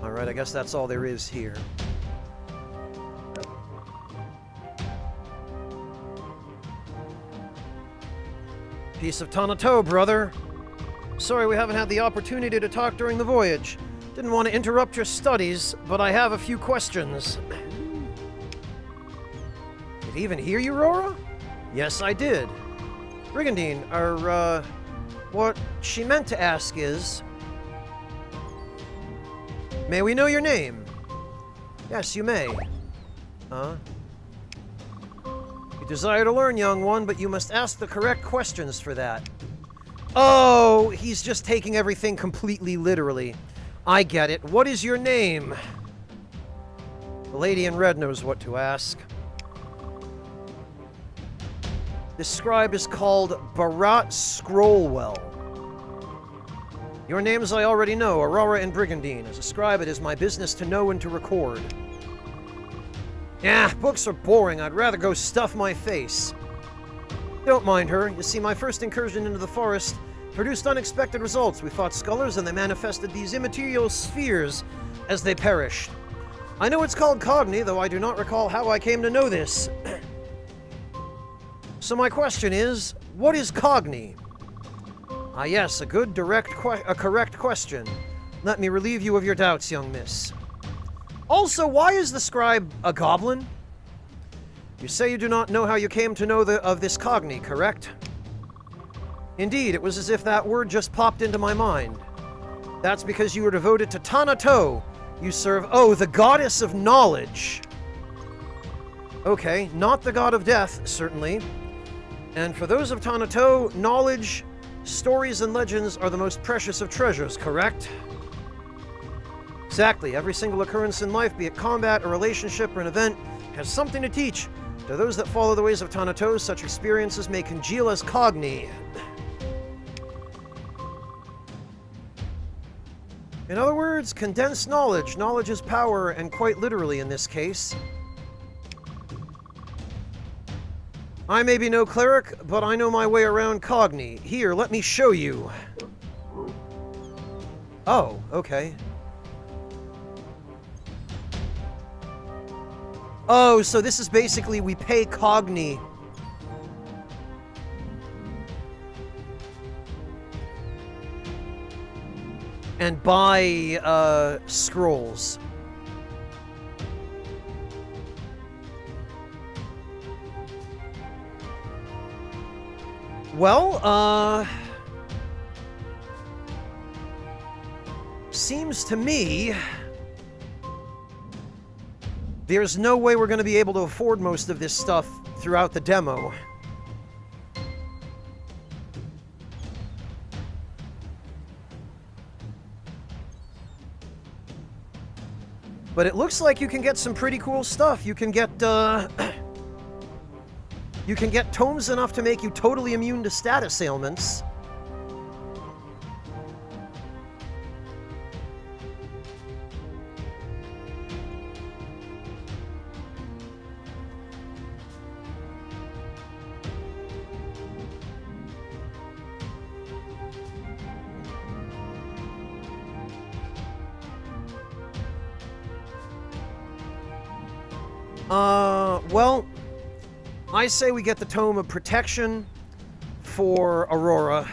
Alright, I guess that's all there is here. Piece of Tanato, brother. Sorry we haven't had the opportunity to talk during the voyage. Didn't want to interrupt your studies, but I have a few questions. Did he even hear you, Rora? Yes, I did. Brigandine, what she meant to ask is... May we know your name? Yes, you may. Huh? You desire to learn, young one, but you must ask the correct questions for that. Oh, he's just taking everything completely literally. I get it. What is your name? The lady in red knows what to ask. This scribe is called Barat Scrollwell. Your names I already know, Aurora and Brigandine. As a scribe, it is my business to know and to record. Yeah, books are boring. I'd rather go stuff my face. Don't mind her. You see, my first incursion into the forest produced unexpected results. We fought scholars, and they manifested these immaterial spheres as they perished. I know it's called Cogni, though I do not recall how I came to know this. So my question is, what is Cogni? Ah yes, a good, correct question. Let me relieve you of your doubts, young miss. Also, why is the scribe a goblin? You say you do not know how you came to know of this Cogni, correct? Indeed, it was as if that word just popped into my mind. That's because you are devoted to Tanato. You serve, the goddess of knowledge. Okay, not the god of death, certainly. And for those of Tanato, knowledge, stories, and legends are the most precious of treasures, correct? Exactly. Every single occurrence in life, be it combat, a relationship, or an event, has something to teach. To those that follow the ways of Tanato, such experiences may congeal as Cogni. In other words, condensed knowledge. Knowledge is power, and quite literally in this case. I may be no cleric, but I know my way around Cogni. Here, let me show you. Oh, okay. Oh, so this is basically we pay Cogni. And buy, scrolls. Well, seems to me there's no way we're going to be able to afford most of this stuff throughout the demo. But it looks like you can get some pretty cool stuff. You can get, you can get tomes enough to make you totally immune to status ailments. Well, I say we get the Tome of Protection for Aurora.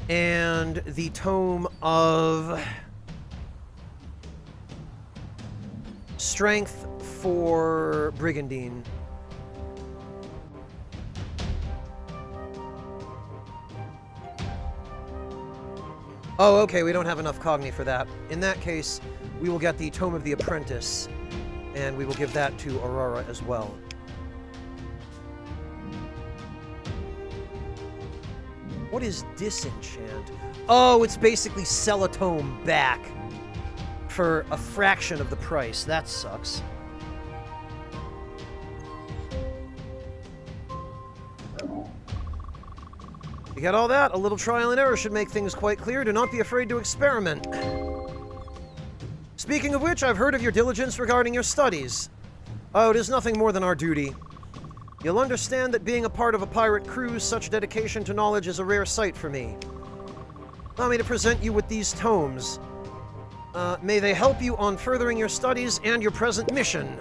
And the Tome of Strength for Brigandine. Oh, okay, we don't have enough Cogni for that. In that case, we will get the Tome of the Apprentice, and we will give that to Aurora as well. What is Disenchant? Oh, it's basically sell a tome back for a fraction of the price. That sucks. You got all that? A little trial and error should make things quite clear. Do not be afraid to experiment. Speaking of which, I've heard of your diligence regarding your studies. Oh, it is nothing more than our duty. You'll understand that being a part of a pirate crew, such dedication to knowledge is a rare sight for me. Allow me to present you with these tomes. May they help you on furthering your studies and your present mission.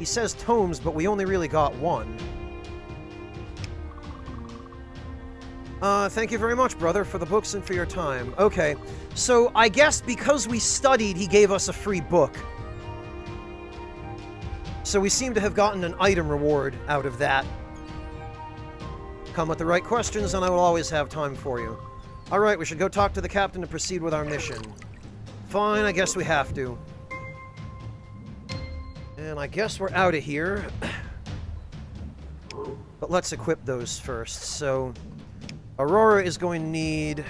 He says tomes, but we only really got one. Thank you very much, brother, for the books and for your time. Okay, so I guess because we studied, he gave us a free book. So we seem to have gotten an item reward out of that. Come with the right questions, and I will always have time for you. Alright, we should go talk to the captain to proceed with our mission. Fine, I guess we have to. And I guess we're out of here. But let's equip those first. So, Aurora is going to need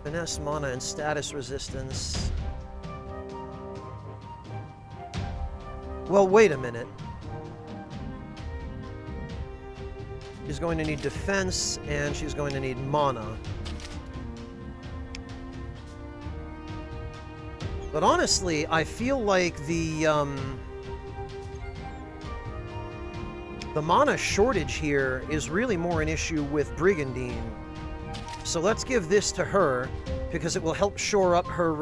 finesse, mana, and status resistance. Well, wait a minute. She's going to need defense, and she's going to need mana. But honestly, I feel like the mana shortage here is really more an issue with Brigandine. So let's give this to her, because it will help shore up her,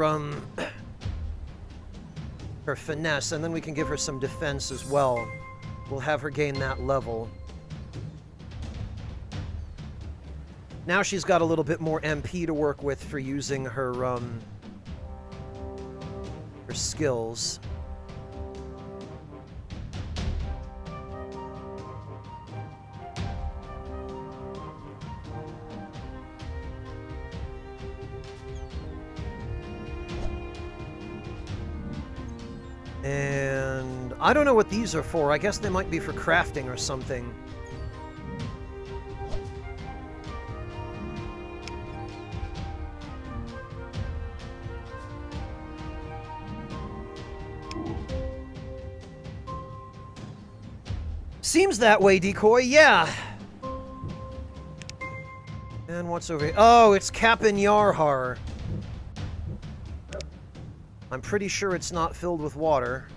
her finesse, and then we can give her some defense as well. We'll have her gain that level. Now she's got a little bit more MP to work with for using her, her skills. And I don't know what these are for. I guess they might be for crafting or something. Seems that way, Decoy, yeah. And what's over here? Oh, it's Cap'n Yarhar. I'm pretty sure it's not filled with water.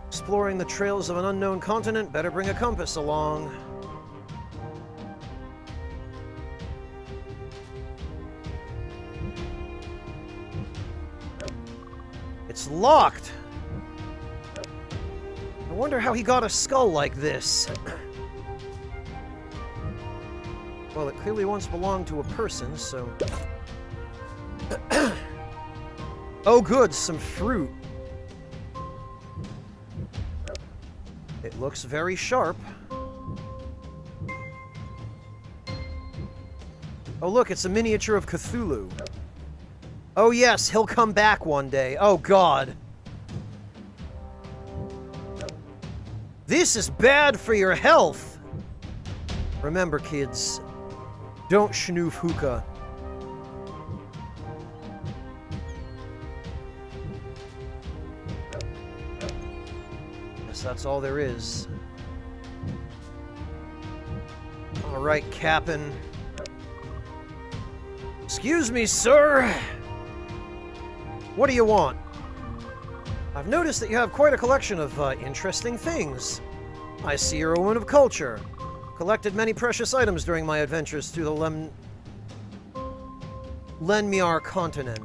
Exploring the trails of an unknown continent, better bring a compass along. It's locked! I wonder how he got a skull like this. Well, it clearly once belonged to a person, so... Oh good, some fruit. It looks very sharp. Oh look, it's a miniature of Cthulhu. Oh yes, he'll come back one day. Oh god. This is bad for your health! Remember, kids, don't schnoof hookah. Guess that's all there is. Alright, Cap'n. Excuse me, sir! What do you want? I've noticed that you have quite a collection of interesting things. I see you're a woman of culture. Collected many precious items during my adventures through the Lenmiar continent.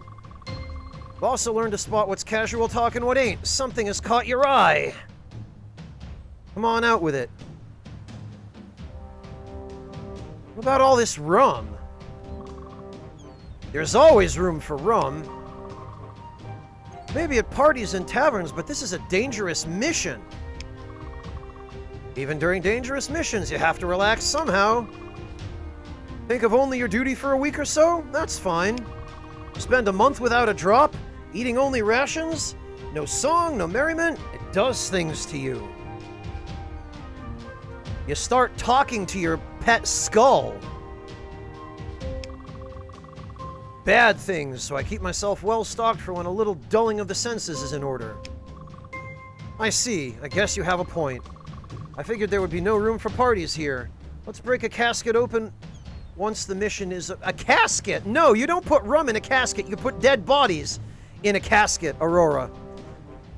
I've also learned to spot what's casual talk and what ain't. Something has caught your eye. Come on out with it. What about all this rum? There's always room for rum. Maybe at parties and taverns, but this is a dangerous mission. Even during dangerous missions, you have to relax somehow. Think of only your duty for a week or so? That's fine. Spend a month without a drop? Eating only rations? No song, no merriment? It does things to you. You start talking to your pet skull. Bad things, so I keep myself well stocked for when a little dulling of the senses is in order. I see. I guess you have a point. I figured there would be no room for parties here. Let's break a casket open once the mission is... A casket? No, you don't put rum in a casket. You put dead bodies in a casket, Aurora.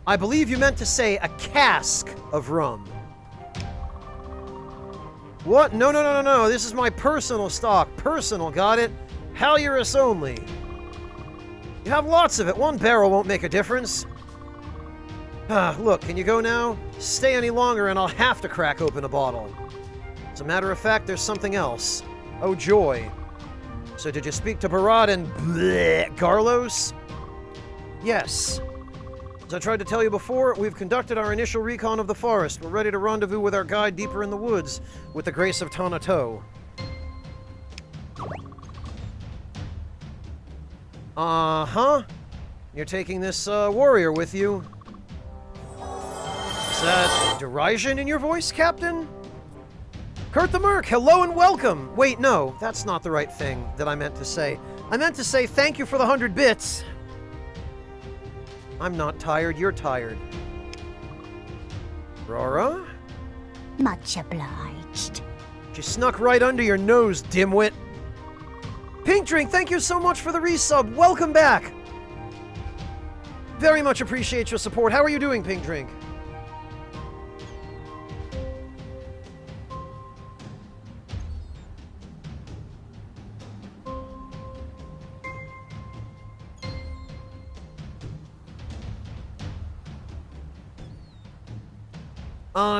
I believe you meant to say a cask of rum. What? No. This is my personal stock. Personal, got it? Halyarus only. You have lots of it. One barrel won't make a difference. Look, can you go now? Stay any longer and I'll have to crack open a bottle. As a matter of fact, there's something else. Oh, joy. So did you speak to Barad and Garlos? Yes. As I tried to tell you before, we've conducted our initial recon of the forest. We're ready to rendezvous with our guide deeper in the woods, with the grace of Tanato. Uh-huh. You're taking this, warrior with you. Is that derision in your voice, Captain? Kurt the Merc, hello and welcome! Wait, no, that's not the right thing that I meant to say. I meant to say thank you for the 100 bits. I'm not tired, you're tired. Aurora? Much obliged. She snuck right under your nose, dimwit. Pink Drink, thank you so much for the resub. Welcome back. Very much appreciate your support. How are you doing, Pink Drink?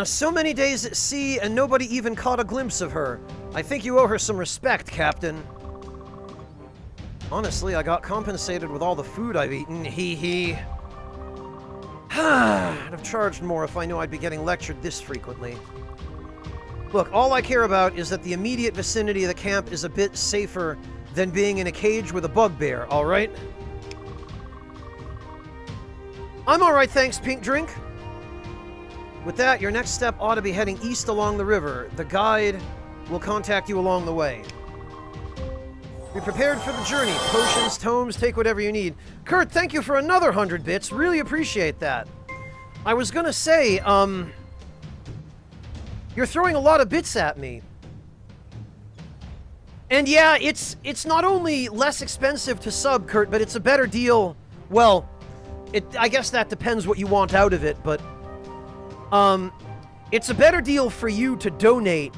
So many days at sea and nobody even caught a glimpse of her. I think you owe her some respect, Captain. Honestly, I got compensated with all the food I've eaten. Hee hee. I'd have charged more if I knew I'd be getting lectured this frequently. Look, all I care about is that the immediate vicinity of the camp is a bit safer than being in a cage with a bugbear, alright? I'm alright, thanks, Pink Drink. With that, your next step ought to be heading east along the river. The guide will contact you along the way. Be prepared for the journey. Potions, tomes, take whatever you need. Kurt, thank you for another 100 bits. Really appreciate that. I was gonna say, you're throwing a lot of bits at me. And yeah, it's not only less expensive to sub, Kurt, but it's a better deal. Well, I guess that depends what you want out of it, but it's a better deal for you to donate,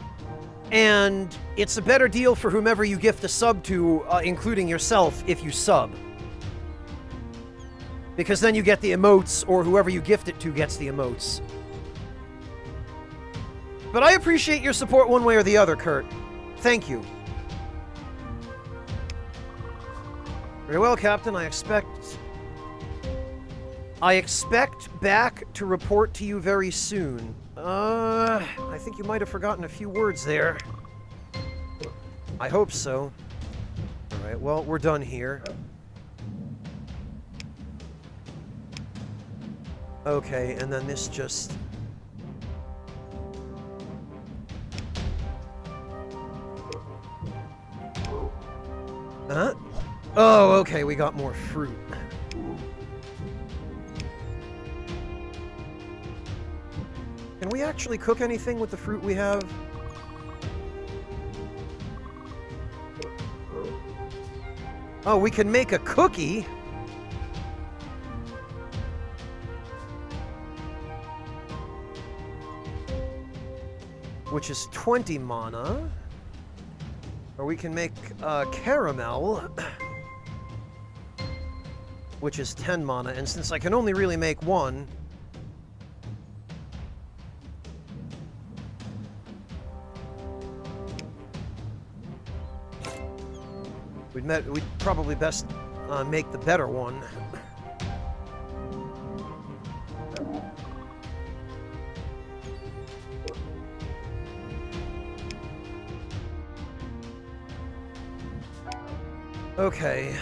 and it's a better deal for whomever you gift a sub to, including yourself, if you sub. Because then you get the emotes, or whoever you gift it to gets the emotes. But I appreciate your support one way or the other, Kurt. Thank you. Very well, Captain. I expect back to report to you very soon. I think you might have forgotten a few words there. I hope so. Alright, well, we're done here. Okay, and then this just... Huh? Oh, okay, we got more fruit. Can we actually cook anything with the fruit we have? Oh, we can make a cookie? which is 20 mana. Or we can make caramel, which is 10 mana. And since I can only really make one, we'd probably best make the better one. Okay.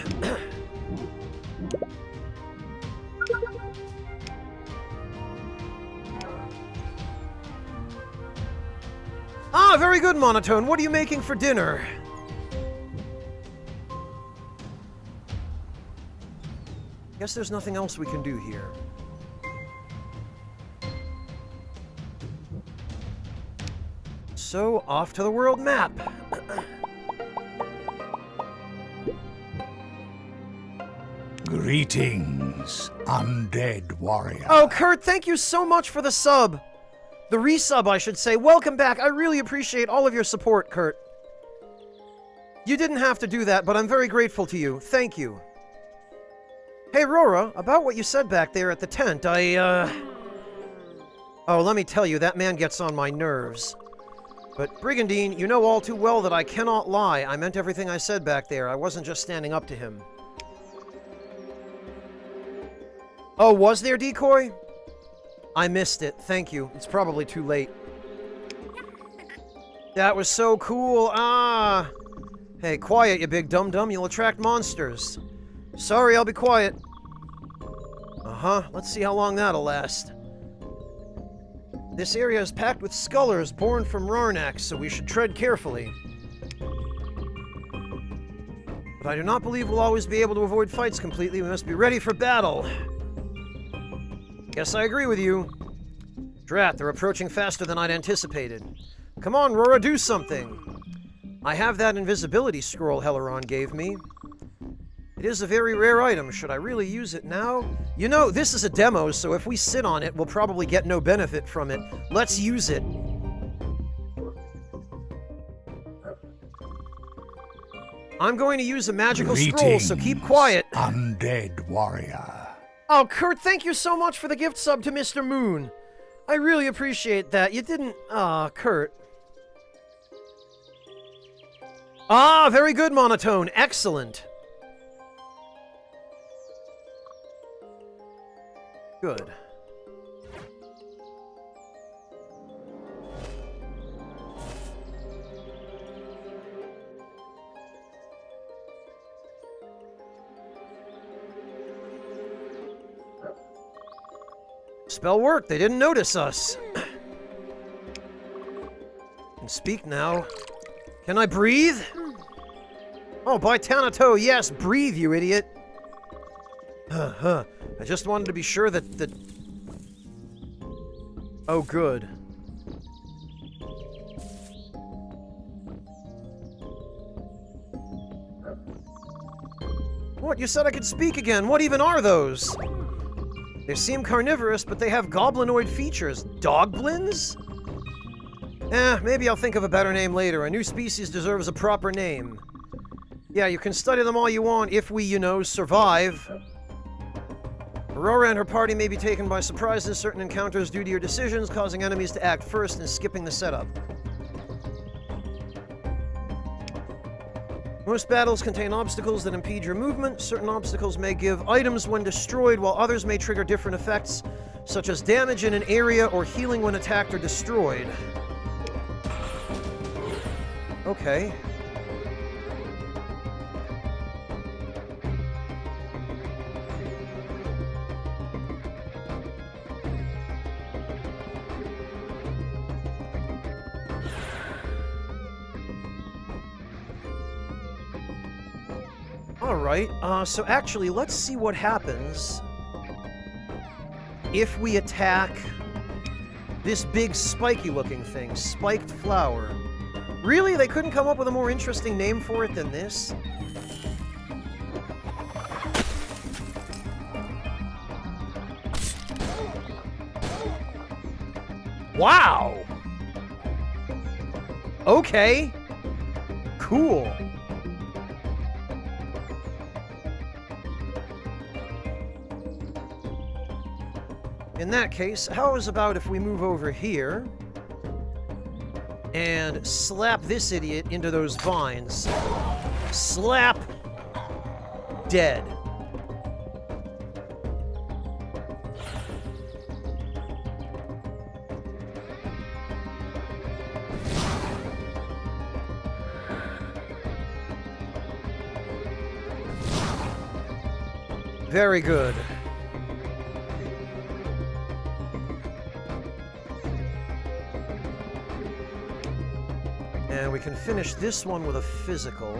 Ah, very good, Monotone. What are you making for dinner? Guess there's nothing else we can do here. So, off to the world map. Greetings, undead warrior. Oh, Kurt, thank you so much for the sub. The resub, I should say. Welcome back. I really appreciate all of your support, Kurt. You didn't have to do that, but I'm very grateful to you. Thank you. Hey, Rora, about what you said back there at the tent, Oh, let me tell you, that man gets on my nerves. But, Brigandine, you know all too well that I cannot lie. I meant everything I said back there. I wasn't just standing up to him. Oh, was there decoy? I missed it. Thank you. It's probably too late. That was so cool. Ah. Hey, quiet, you big dum-dum. You'll attract monsters. Sorry, I'll be quiet. Uh-huh. Let's see how long that'll last. This area is packed with scullers born from Rarnak, so we should tread carefully. But I do not believe we'll always be able to avoid fights completely. We must be ready for battle. Guess I agree with you. Drat, they're approaching faster than I'd anticipated. Come on, Rora, do something. I have that invisibility scroll Helaron gave me. It is a very rare item. Should I really use it now? You know, this is a demo, so if we sit on it, we'll probably get no benefit from it. Let's use it. I'm going to use a magical scroll, so keep quiet. Undead warrior. Oh, Kurt, thank you so much for the gift sub to Mr. Moon. I really appreciate that. You didn't... Kurt. Ah, very good, Monotone. Excellent. Good. Spell worked. They didn't notice us. Can speak now. Can I breathe? Oh, by Tanato, yes, breathe, you idiot. I just wanted to be sure that the... Oh, good. What? You said I could speak again. What even are those? They seem carnivorous, but they have goblinoid features. Dogblins? Maybe I'll think of a better name later. A new species deserves a proper name. Yeah, you can study them all you want if we, survive. Aurora and her party may be taken by surprise in certain encounters due to your decisions, causing enemies to act first and skipping the setup. Most battles contain obstacles that impede your movement. Certain obstacles may give items when destroyed, while others may trigger different effects, such as damage in an area or healing when attacked or destroyed. Okay. Alright, so actually, let's see what happens if we attack this big spiky-looking thing, Spiked Flower. Really? They couldn't come up with a more interesting name for it than this? Wow! Okay. Cool. In that case, how is about if we move over here and slap this idiot into those vines? Slap. Dead. Very good. And we can finish this one with a physical.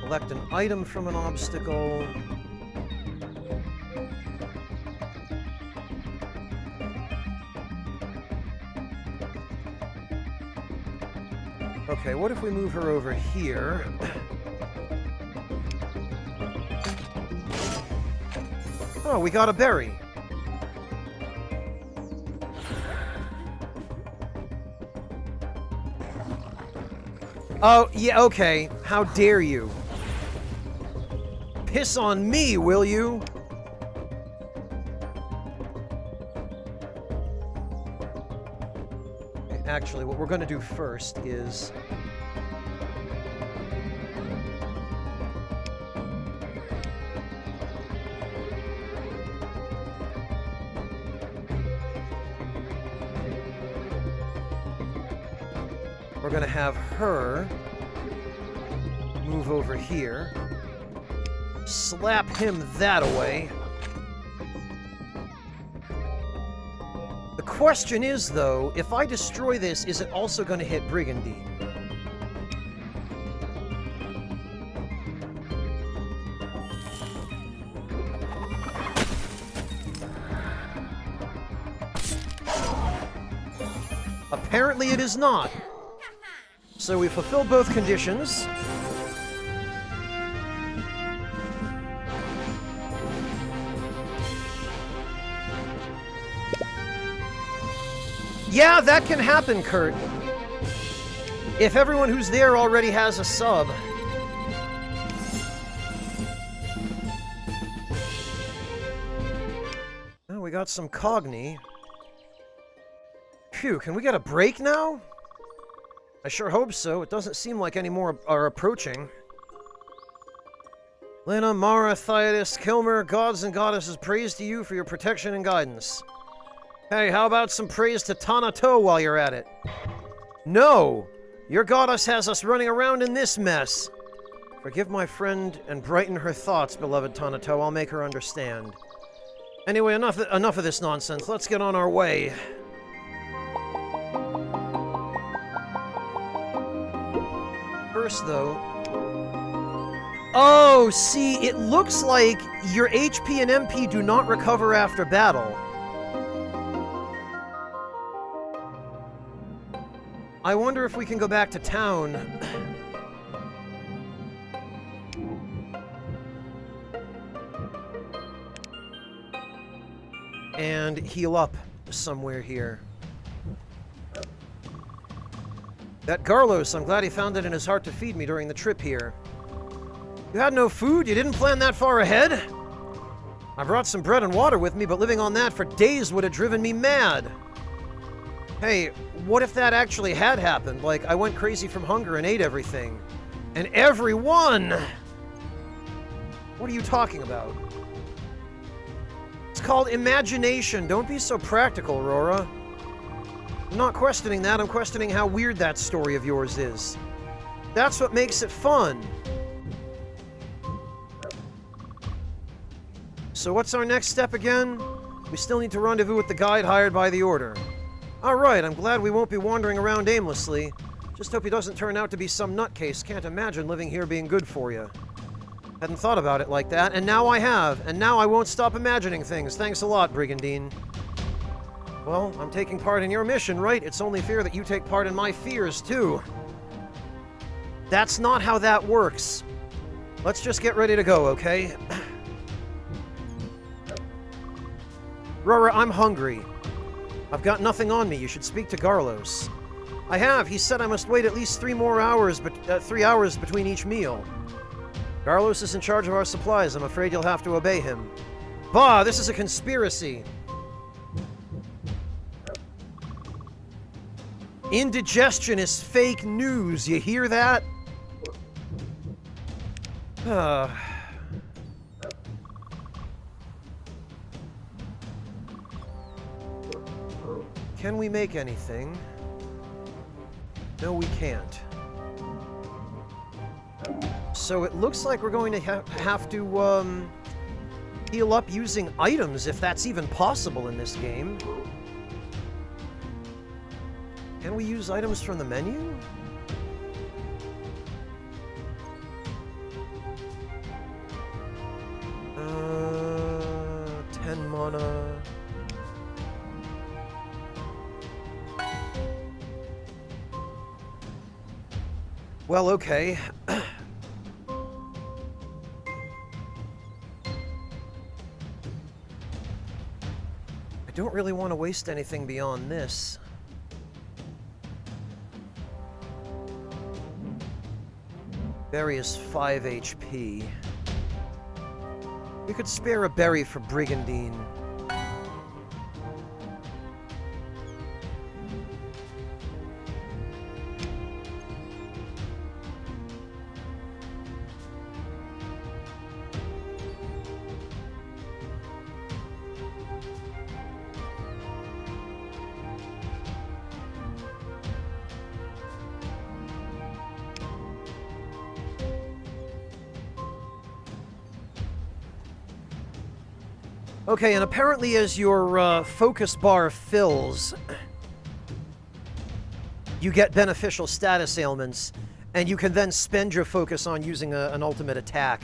Collect an item from an obstacle. Okay, what if we move her over here? Oh, we got a berry. Oh, yeah, okay. How dare you? Piss on me, will you? Actually, what we're going to do first is... we're going to have her move over here. Slap him that away. The question is, though, if I destroy this, is it also going to hit Brigandine? Apparently it is not. So we fulfill both conditions. Yeah, that can happen, Kurt. If everyone who's there already has a sub. Oh, we got some Cogni. Phew, can we get a break now? I sure hope so. It doesn't seem like any more are approaching. Lena, Mara, Theodos, Kilmer, gods and goddesses, praise to you for your protection and guidance. Hey, how about some praise to Tanato while you're at it? No! Your goddess has us running around in this mess. Forgive my friend and brighten her thoughts, beloved Tanato. I'll make her understand. Anyway, enough of this nonsense. Let's get on our way. First, though... Oh, see, it looks like your HP and MP do not recover after battle. I wonder if we can go back to town. And heal up somewhere here. That Garlos, I'm glad he found it in his heart to feed me during the trip here. You had no food? You didn't plan that far ahead? I brought some bread and water with me, but living on that for days would have driven me mad. Hey, what if that actually had happened? Like, I went crazy from hunger and ate everything. And everyone! What are you talking about? It's called imagination. Don't be so practical, Aurora. I'm not questioning that. I'm questioning how weird that story of yours is. That's what makes it fun. So what's our next step again? We still need to rendezvous with the guide hired by the Order. Alright, I'm glad we won't be wandering around aimlessly. Just hope he doesn't turn out to be some nutcase. Can't imagine living here being good for you. Hadn't thought about it like that, and now I have. And now I won't stop imagining things. Thanks a lot, Brigandine. Well, I'm taking part in your mission, right? It's only fair that you take part in my fears, too. That's not how that works. Let's just get ready to go, okay? Rora, I'm hungry. I've got nothing on me. You should speak to Garlos. I have. He said I must wait at least 3 hours between each meal. Garlos is in charge of our supplies. I'm afraid you'll have to obey him. Bah, this is a conspiracy. Indigestion is fake news. You hear that? Can we make anything? No, we can't. So it looks like we're going to have to heal up using items, if that's even possible in this game. Can we use items from the menu? 10 mana. Well, okay. I don't really want to waste anything beyond this. Berry is 5 HP. We could spare a berry for Brigandine. Okay, and apparently as your focus bar fills, you get beneficial status ailments, and you can then spend your focus on using an ultimate attack.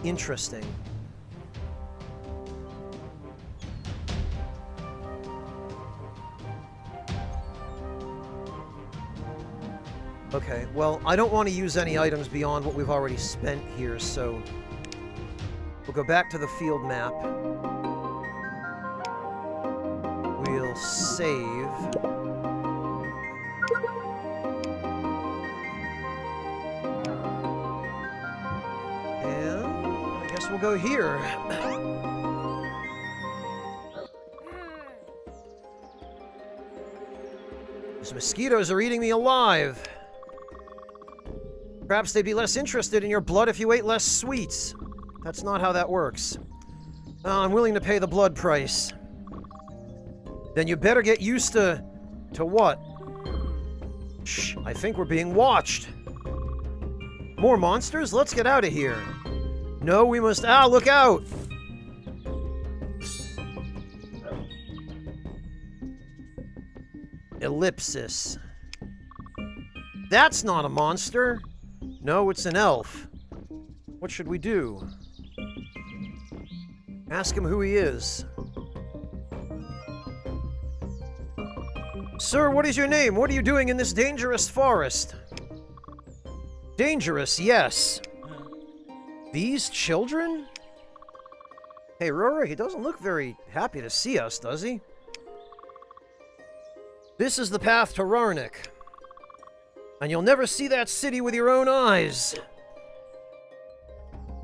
Interesting. Okay, well, I don't want to use any items beyond what we've already spent here, so we'll go back to the field map. We'll save. And I guess we'll go here. These mosquitoes are eating me alive. Perhaps they'd be less interested in your blood if you ate less sweets. That's not how that works. I'm willing to pay the blood price. Then you better get used to what? Shh, I think we're being watched. More monsters? Let's get out of here. No, we must... Ah, look out! Ellipsis. That's not a monster. No, it's an elf. What should we do? Ask him who he is. Sir, what is your name? What are you doing in this dangerous forest? Dangerous, yes. These children? Hey, Rora, he doesn't look very happy to see us, does he? This is the path to Rarnik. And you'll never see that city with your own eyes.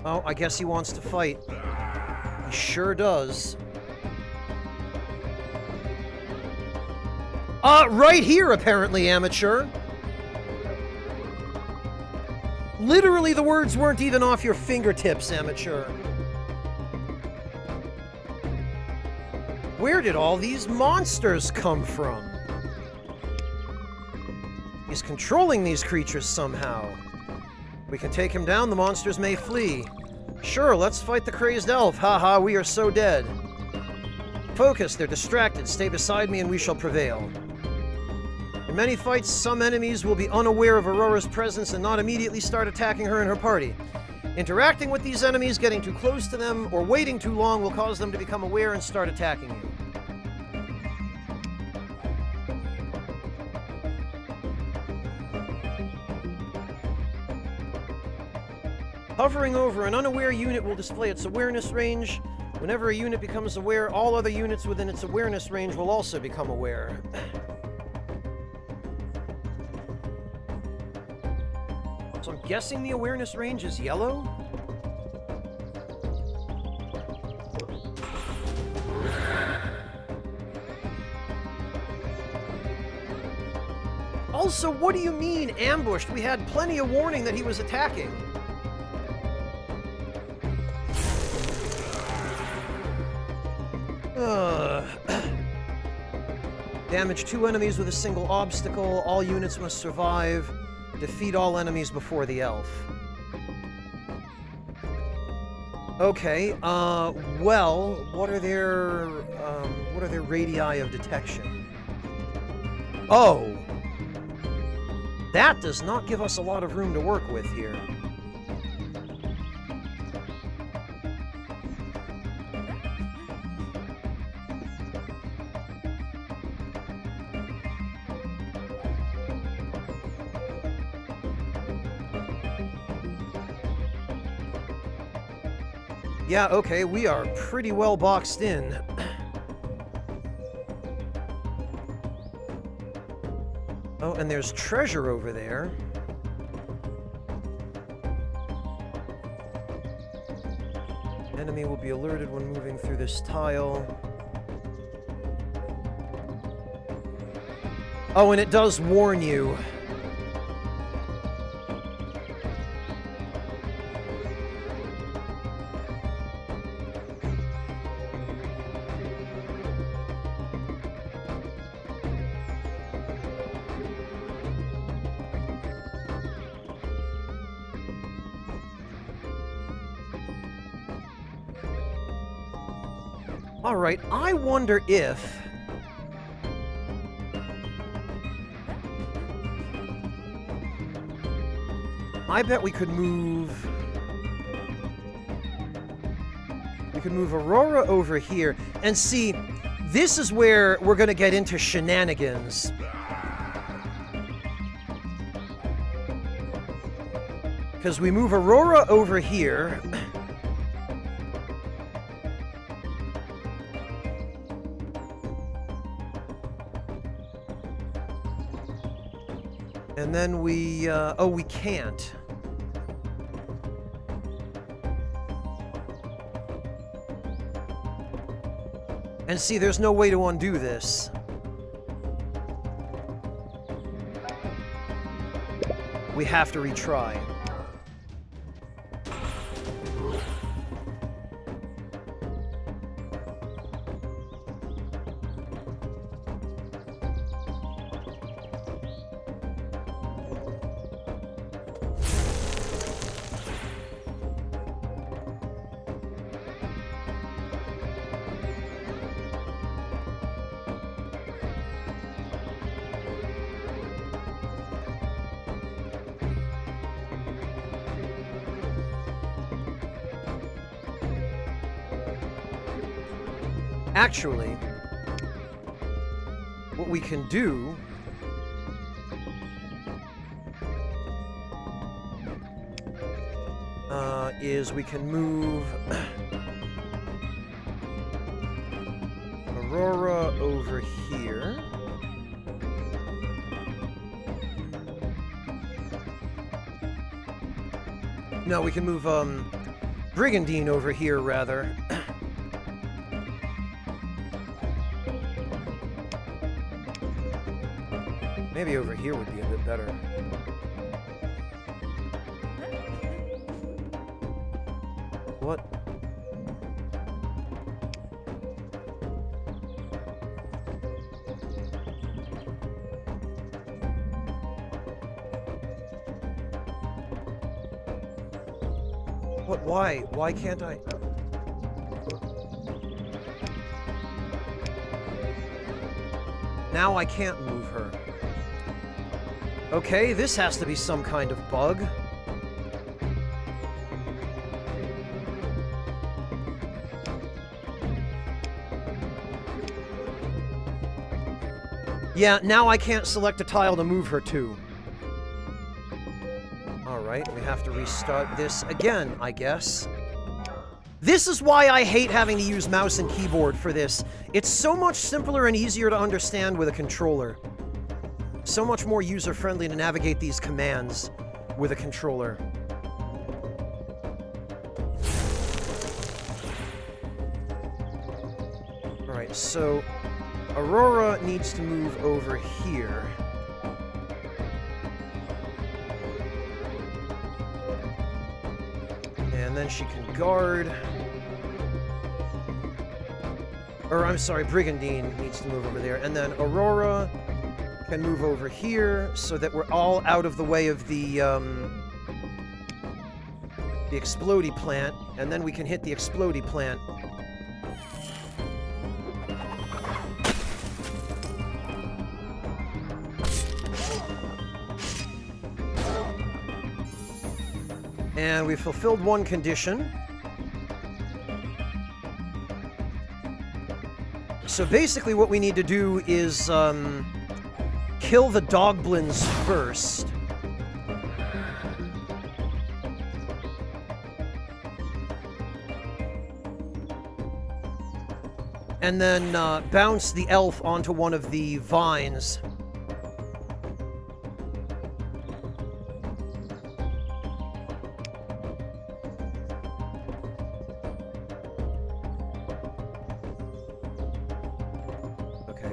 Oh, I guess he wants to fight. He sure does. Right here, apparently, amateur. Literally, the words weren't even off your fingertips, amateur. Where did all these monsters come from? He's controlling these creatures somehow. We can take him down, the monsters may flee. Sure, let's fight the crazed elf. Haha, we are so dead. Focus, they're distracted. Stay beside me and we shall prevail. In many fights, some enemies will be unaware of Aurora's presence and not immediately start attacking her and her party. Interacting with these enemies, getting too close to them, or waiting too long will cause them to become aware and start attacking you. Hovering over an unaware unit will display its awareness range. Whenever a unit becomes aware, all other units within its awareness range will also become aware. So I'm guessing the awareness range is yellow? Also, what do you mean, ambushed? We had plenty of warning that he was attacking. Damage 2 enemies with a single obstacle. All units must survive. Defeat all enemies before the elf. Okay, well, what are their radii of detection? Oh! That does not give us a lot of room to work with here. Yeah, okay, we are pretty well boxed in. Oh, and there's treasure over there. Enemy will be alerted when moving through this tile. Oh, and it does warn you. Alright, I wonder if... I bet we could move... We could move Aurora over here. And see, this is where we're gonna get into shenanigans. Because we move Aurora over here... And then we, oh, we can't. And see, there's no way to undo this. We have to retry. Actually, what we can do is we can move Aurora over here. No, we can move Brigandine over here, rather. Maybe over here would be a bit better. What? What? Why? Why can't I? Now I can't move her. Okay, this has to be some kind of bug. Yeah, now I can't select a tile to move her to. Alright. Alright, we have to restart this again, I guess. This is why I hate having to use mouse and keyboard for this. It's so much simpler and easier to understand with a controller. So much more user-friendly to navigate these commands with a controller. Alright, so Aurora needs to move over here. And then she can guard. Or, I'm sorry, Brigandine needs to move over there. And then Aurora can move over here so that we're all out of the way of the explodey plant. And then we can hit the explodey plant. And we fulfilled one condition. So basically what we need to do is kill the Dogblins first. And then bounce the elf onto one of the vines.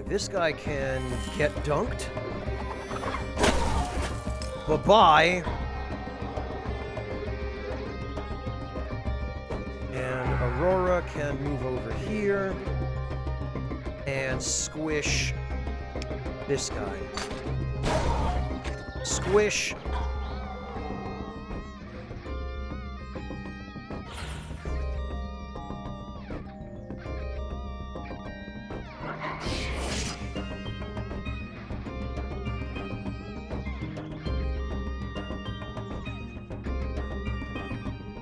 This guy can get dunked. Bye-bye. And Aurora can move over here and squish this guy. Squish.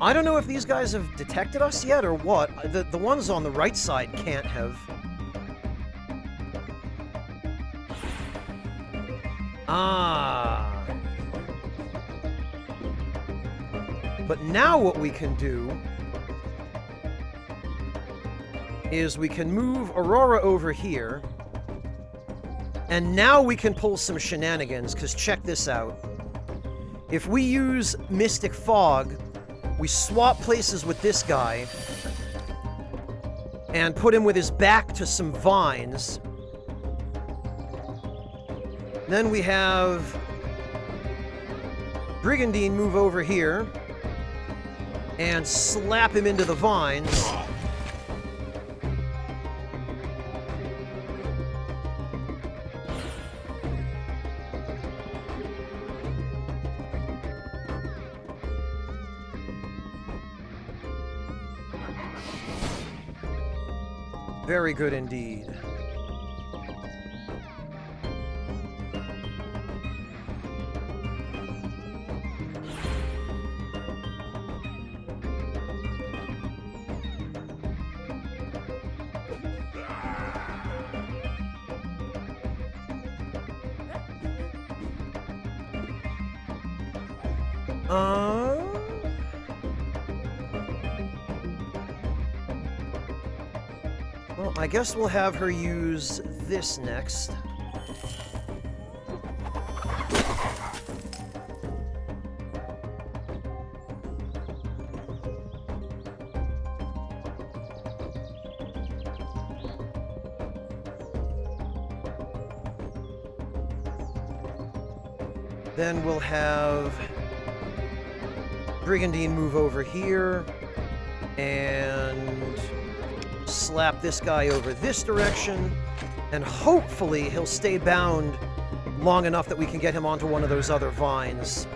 I don't know if these guys have detected us yet or what. The ones on the right side can't have. Ah. But now what we can do is we can move Aurora over here. And now we can pull some shenanigans, because check this out. If we use Mystic Fog, we swap places with this guy and put him with his back to some vines. Then we have Brigandine move over here and slap him into the vines. Very good indeed. Well, I guess we'll have her use this next. Then we'll have Brigandine move over here and slap this guy over this direction, and hopefully he'll stay bound long enough that we can get him onto one of those other vines.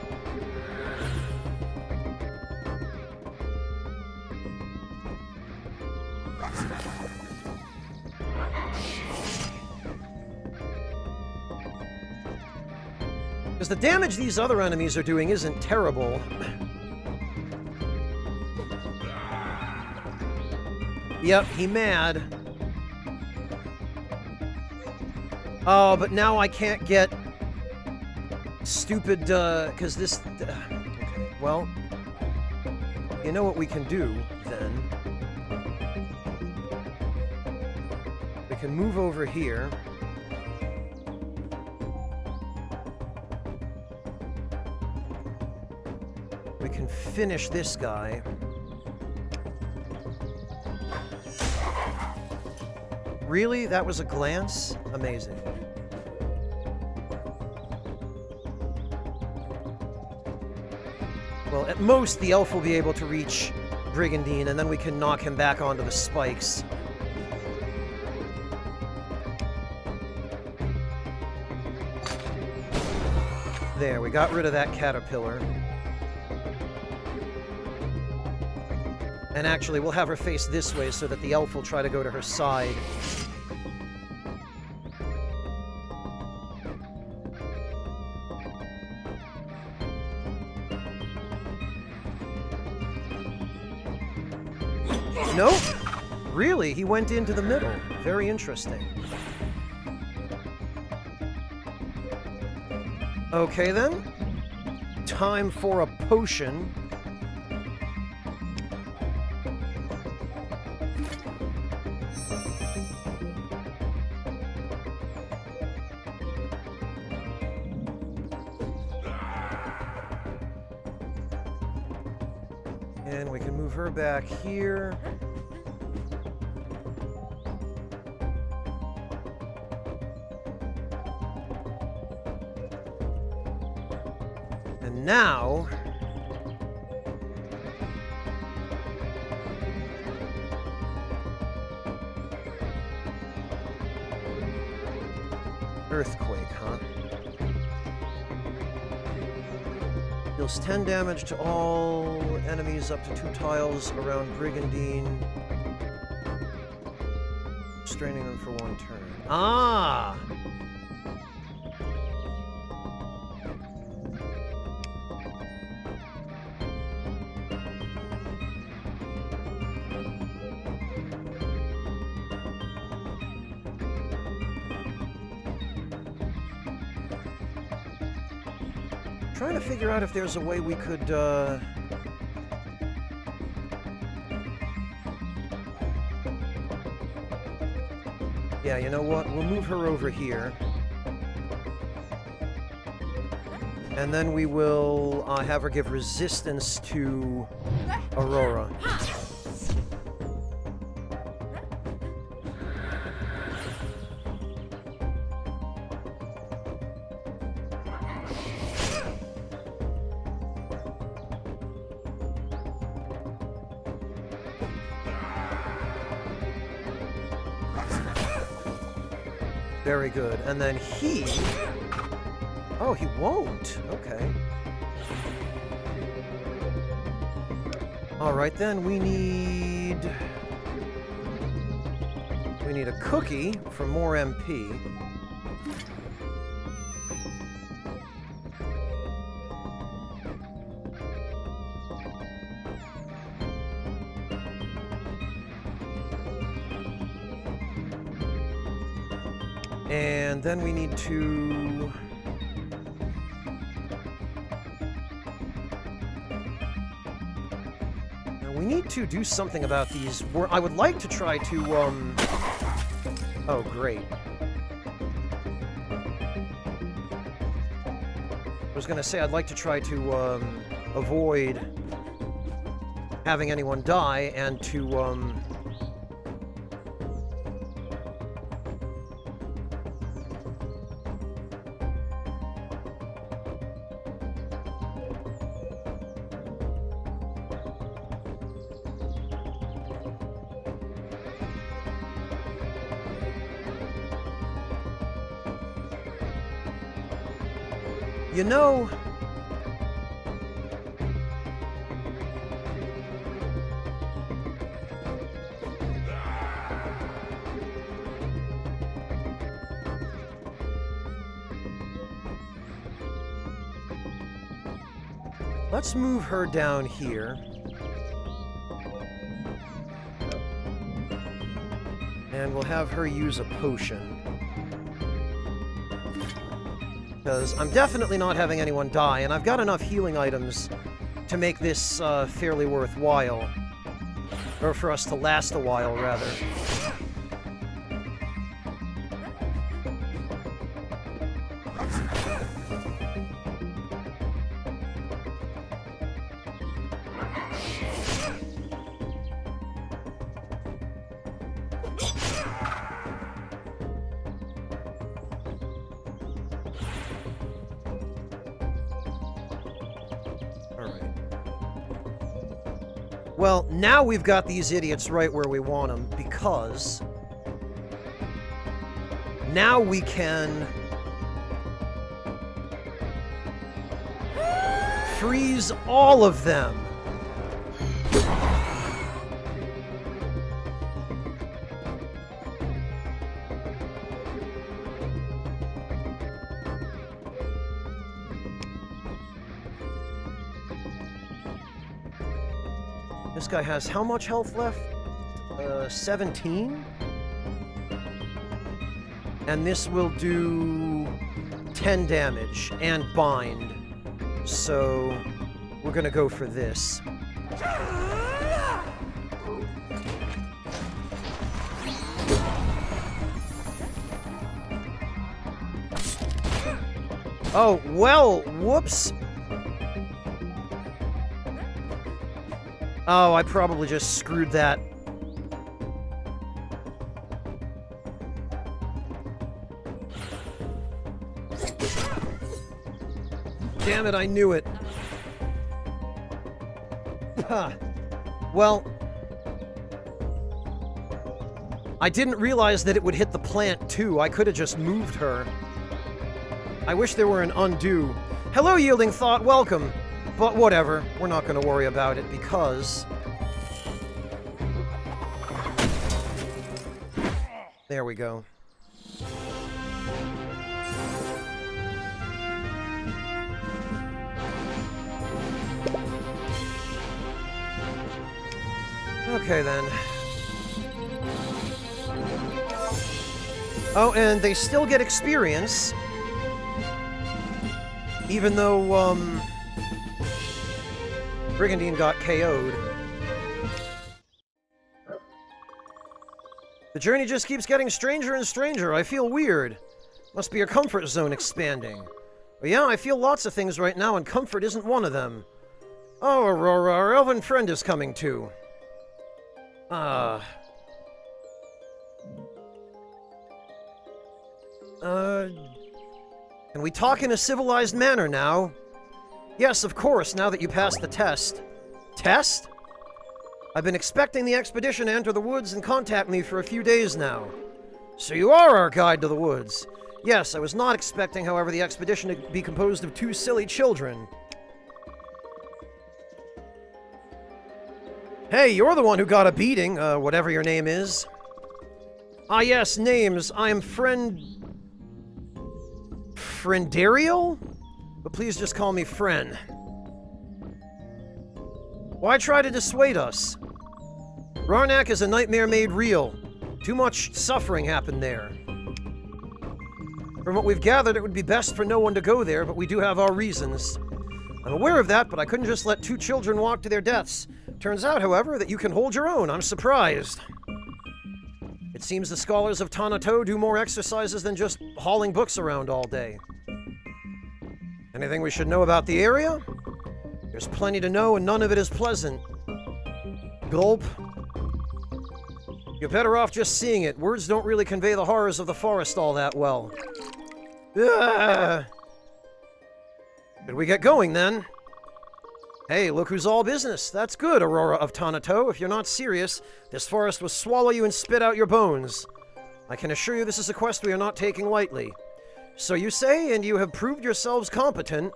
Because the damage these other enemies are doing isn't terrible. Yep, he mad. Oh, but now I can't get stupid, because this... okay. Well, you know what we can do, then? We can move over here. We can finish this guy. Really? That was a glance? Amazing. Well, at most, the elf will be able to reach Brigandine, and then we can knock him back onto the spikes. There, we got rid of that caterpillar. And actually, we'll have her face this way so that the elf will try to go to her side. Nope. Really? He went into the middle. Very interesting. Okay, then. Time for a potion. And we can move her back here. And now... Earthquake, huh? Deals 10 damage to all enemies up to 2 tiles around Brigandine. Straining them for 1 turn. Ah! Trying to figure out if there's a way we could, Yeah, you know what? We'll move her over here. And then we will have her give resistance to Aurora. Very good. And then he... Oh, he won't. Okay. Alright then, we need a cookie for more MP. And then we need to... We need to do something about these. I would like to try to, Oh, great. I was gonna say I'd like to try to, avoid having anyone die and to, You know... Let's move her down here. And we'll have her use a potion. Because I'm definitely not having anyone die, and I've got enough healing items to make this fairly worthwhile. Or for us to last a while, rather. Well, now we've got these idiots right where we want them, because now we can freeze all of them. This guy has how much health left? 17? And this will do 10 damage and bind. So we're gonna go for this. Oh, well, whoops. Oh, I probably just screwed that. Damn it, I knew it. Well, I didn't realize that it would hit the plant, too. I could have just moved her. I wish there were an undo. Hello, Yielding Thought, welcome. But whatever, we're not going to worry about it because... There we go. Okay, then. Oh, and they still get experience. Even though, Brigandine got KO'd. The journey just keeps getting stranger and stranger. I feel weird. Must be your comfort zone expanding. But yeah, I feel lots of things right now, and comfort isn't one of them. Oh, Aurora, our elven friend is coming too. Can we talk in a civilized manner now? Yes, of course, now that you passed the test. Test? I've been expecting the expedition to enter the woods and contact me for a few days now. So you are our guide to the woods. Yes, I was not expecting, however, the expedition to be composed of 2 silly children. Hey, you're the one who got a beating, whatever your name is. Ah yes, names. I am Friendariel? But please just call me Fren. Why try to dissuade us? Rarnak is a nightmare made real. Too much suffering happened there. From what we've gathered, it would be best for no one to go there, but we do have our reasons. I'm aware of that, but I couldn't just let 2 children walk to their deaths. Turns out, however, that you can hold your own. I'm surprised. It seems the scholars of Tanato do more exercises than just hauling books around all day. Anything we should know about the area? There's plenty to know, and none of it is pleasant. Gulp. You're better off just seeing it. Words don't really convey the horrors of the forest all that well. Ugh. Should we get going, then? Hey, look who's all business. That's good, Aurora of Tanato. If you're not serious, this forest will swallow you and spit out your bones. I can assure you this is a quest we are not taking lightly. So you say, and you have proved yourselves competent.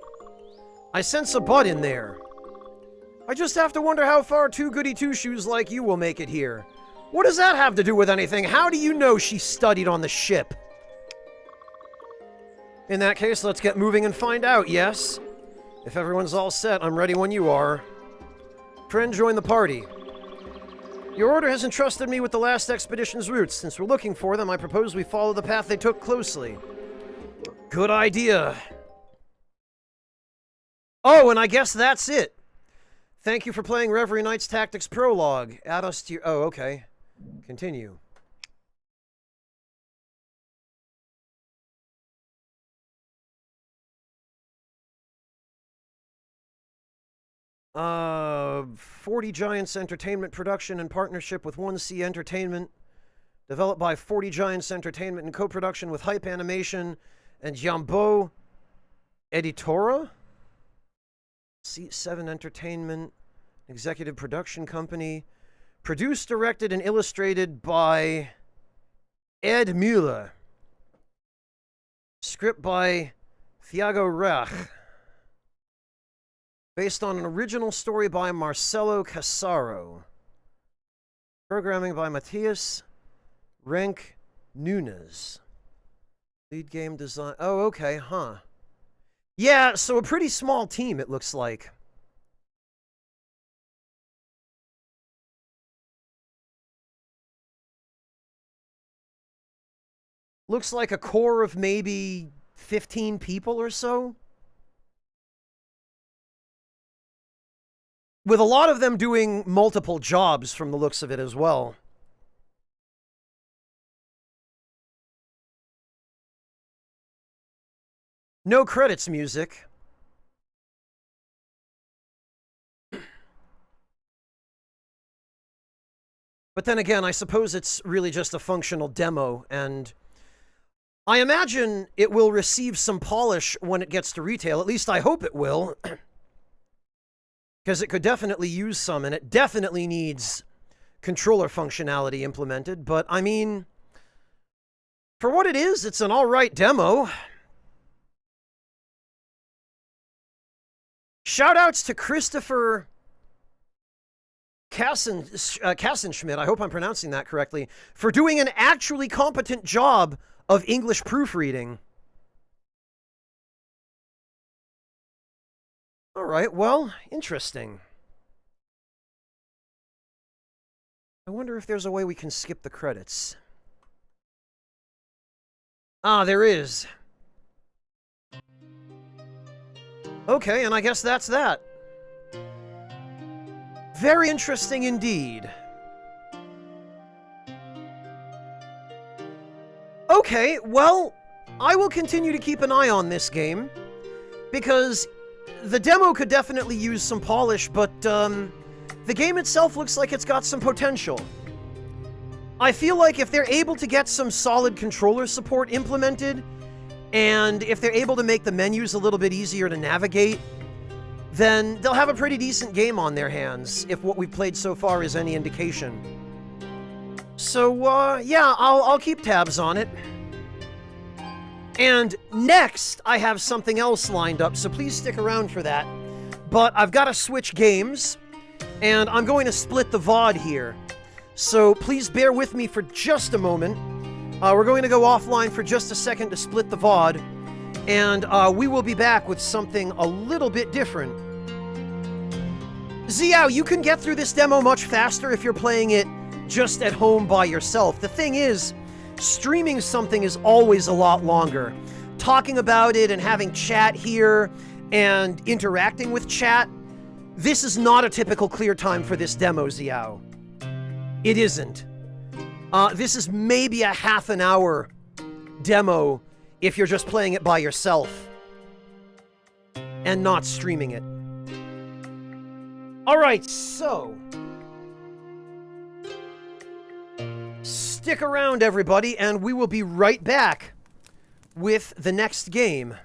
I sense a butt in there. I just have to wonder how far 2 goody 2-shoes like you will make it here. What does that have to do with anything? How do you know she studied on the ship? In that case, let's get moving and find out, yes? If everyone's all set, I'm ready when you are. Friend, join the party. Your order has entrusted me with the last expedition's routes. Since we're looking for them, I propose we follow the path they took closely. Good idea. Oh, and I guess that's it. Thank you for playing Reverie Knights Tactics Prologue. Add us to your... Oh, okay. Continue. Uh, 40 Giants Entertainment production in partnership with 1C Entertainment. Developed by 40 Giants Entertainment in co-production with Hype Animation and Jambo Editora. C7 Entertainment, executive production company. Produced, directed, and illustrated by Ed Mueller. Script by Thiago Rech. Based on an original story by Marcelo Casaro. Programming by Matias Renk Nunes. Lead game design. Oh, okay, huh. Yeah, so a pretty small team, it looks like. Looks like a core of maybe 15 people or so. With a lot of them doing multiple jobs from the looks of it as well. No credits music. But then again, I suppose it's really just a functional demo, and I imagine it will receive some polish when it gets to retail. At least I hope it will. Because it could definitely use some, and it definitely needs controller functionality implemented. But, I mean, for what it is, it's an alright demo. Shoutouts to Christopher Kassenschmidt, I hope I'm pronouncing that correctly, for doing an actually competent job of English proofreading. Alright, well, interesting. I wonder if there's a way we can skip the credits. Ah, there is. Okay, and I guess that's that. Very interesting indeed. Okay, well, I will continue to keep an eye on this game, because the demo could definitely use some polish, but the game itself looks like it's got some potential. I feel like if they're able to get some solid controller support implemented, and if they're able to make the menus a little bit easier to navigate, then they'll have a pretty decent game on their hands, if what we've played so far is any indication. So, yeah, I'll keep tabs on it. And next, I have something else lined up, so please stick around for that. But I've got to switch games, and I'm going to split the VOD here. So please bear with me for just a moment. We're going to go offline for just a second to split the VOD, and we will be back with something a little bit different. Xiao, you can get through this demo much faster if you're playing it just at home by yourself. The thing is, streaming something is always a lot longer. Talking about it and having chat here and interacting with chat, this is not a typical clear time for this demo, Xiao. It isn't. This is maybe a half an hour demo if you're just playing it by yourself and not streaming it. Alright, so stick around, everybody, and we will be right back with the next game.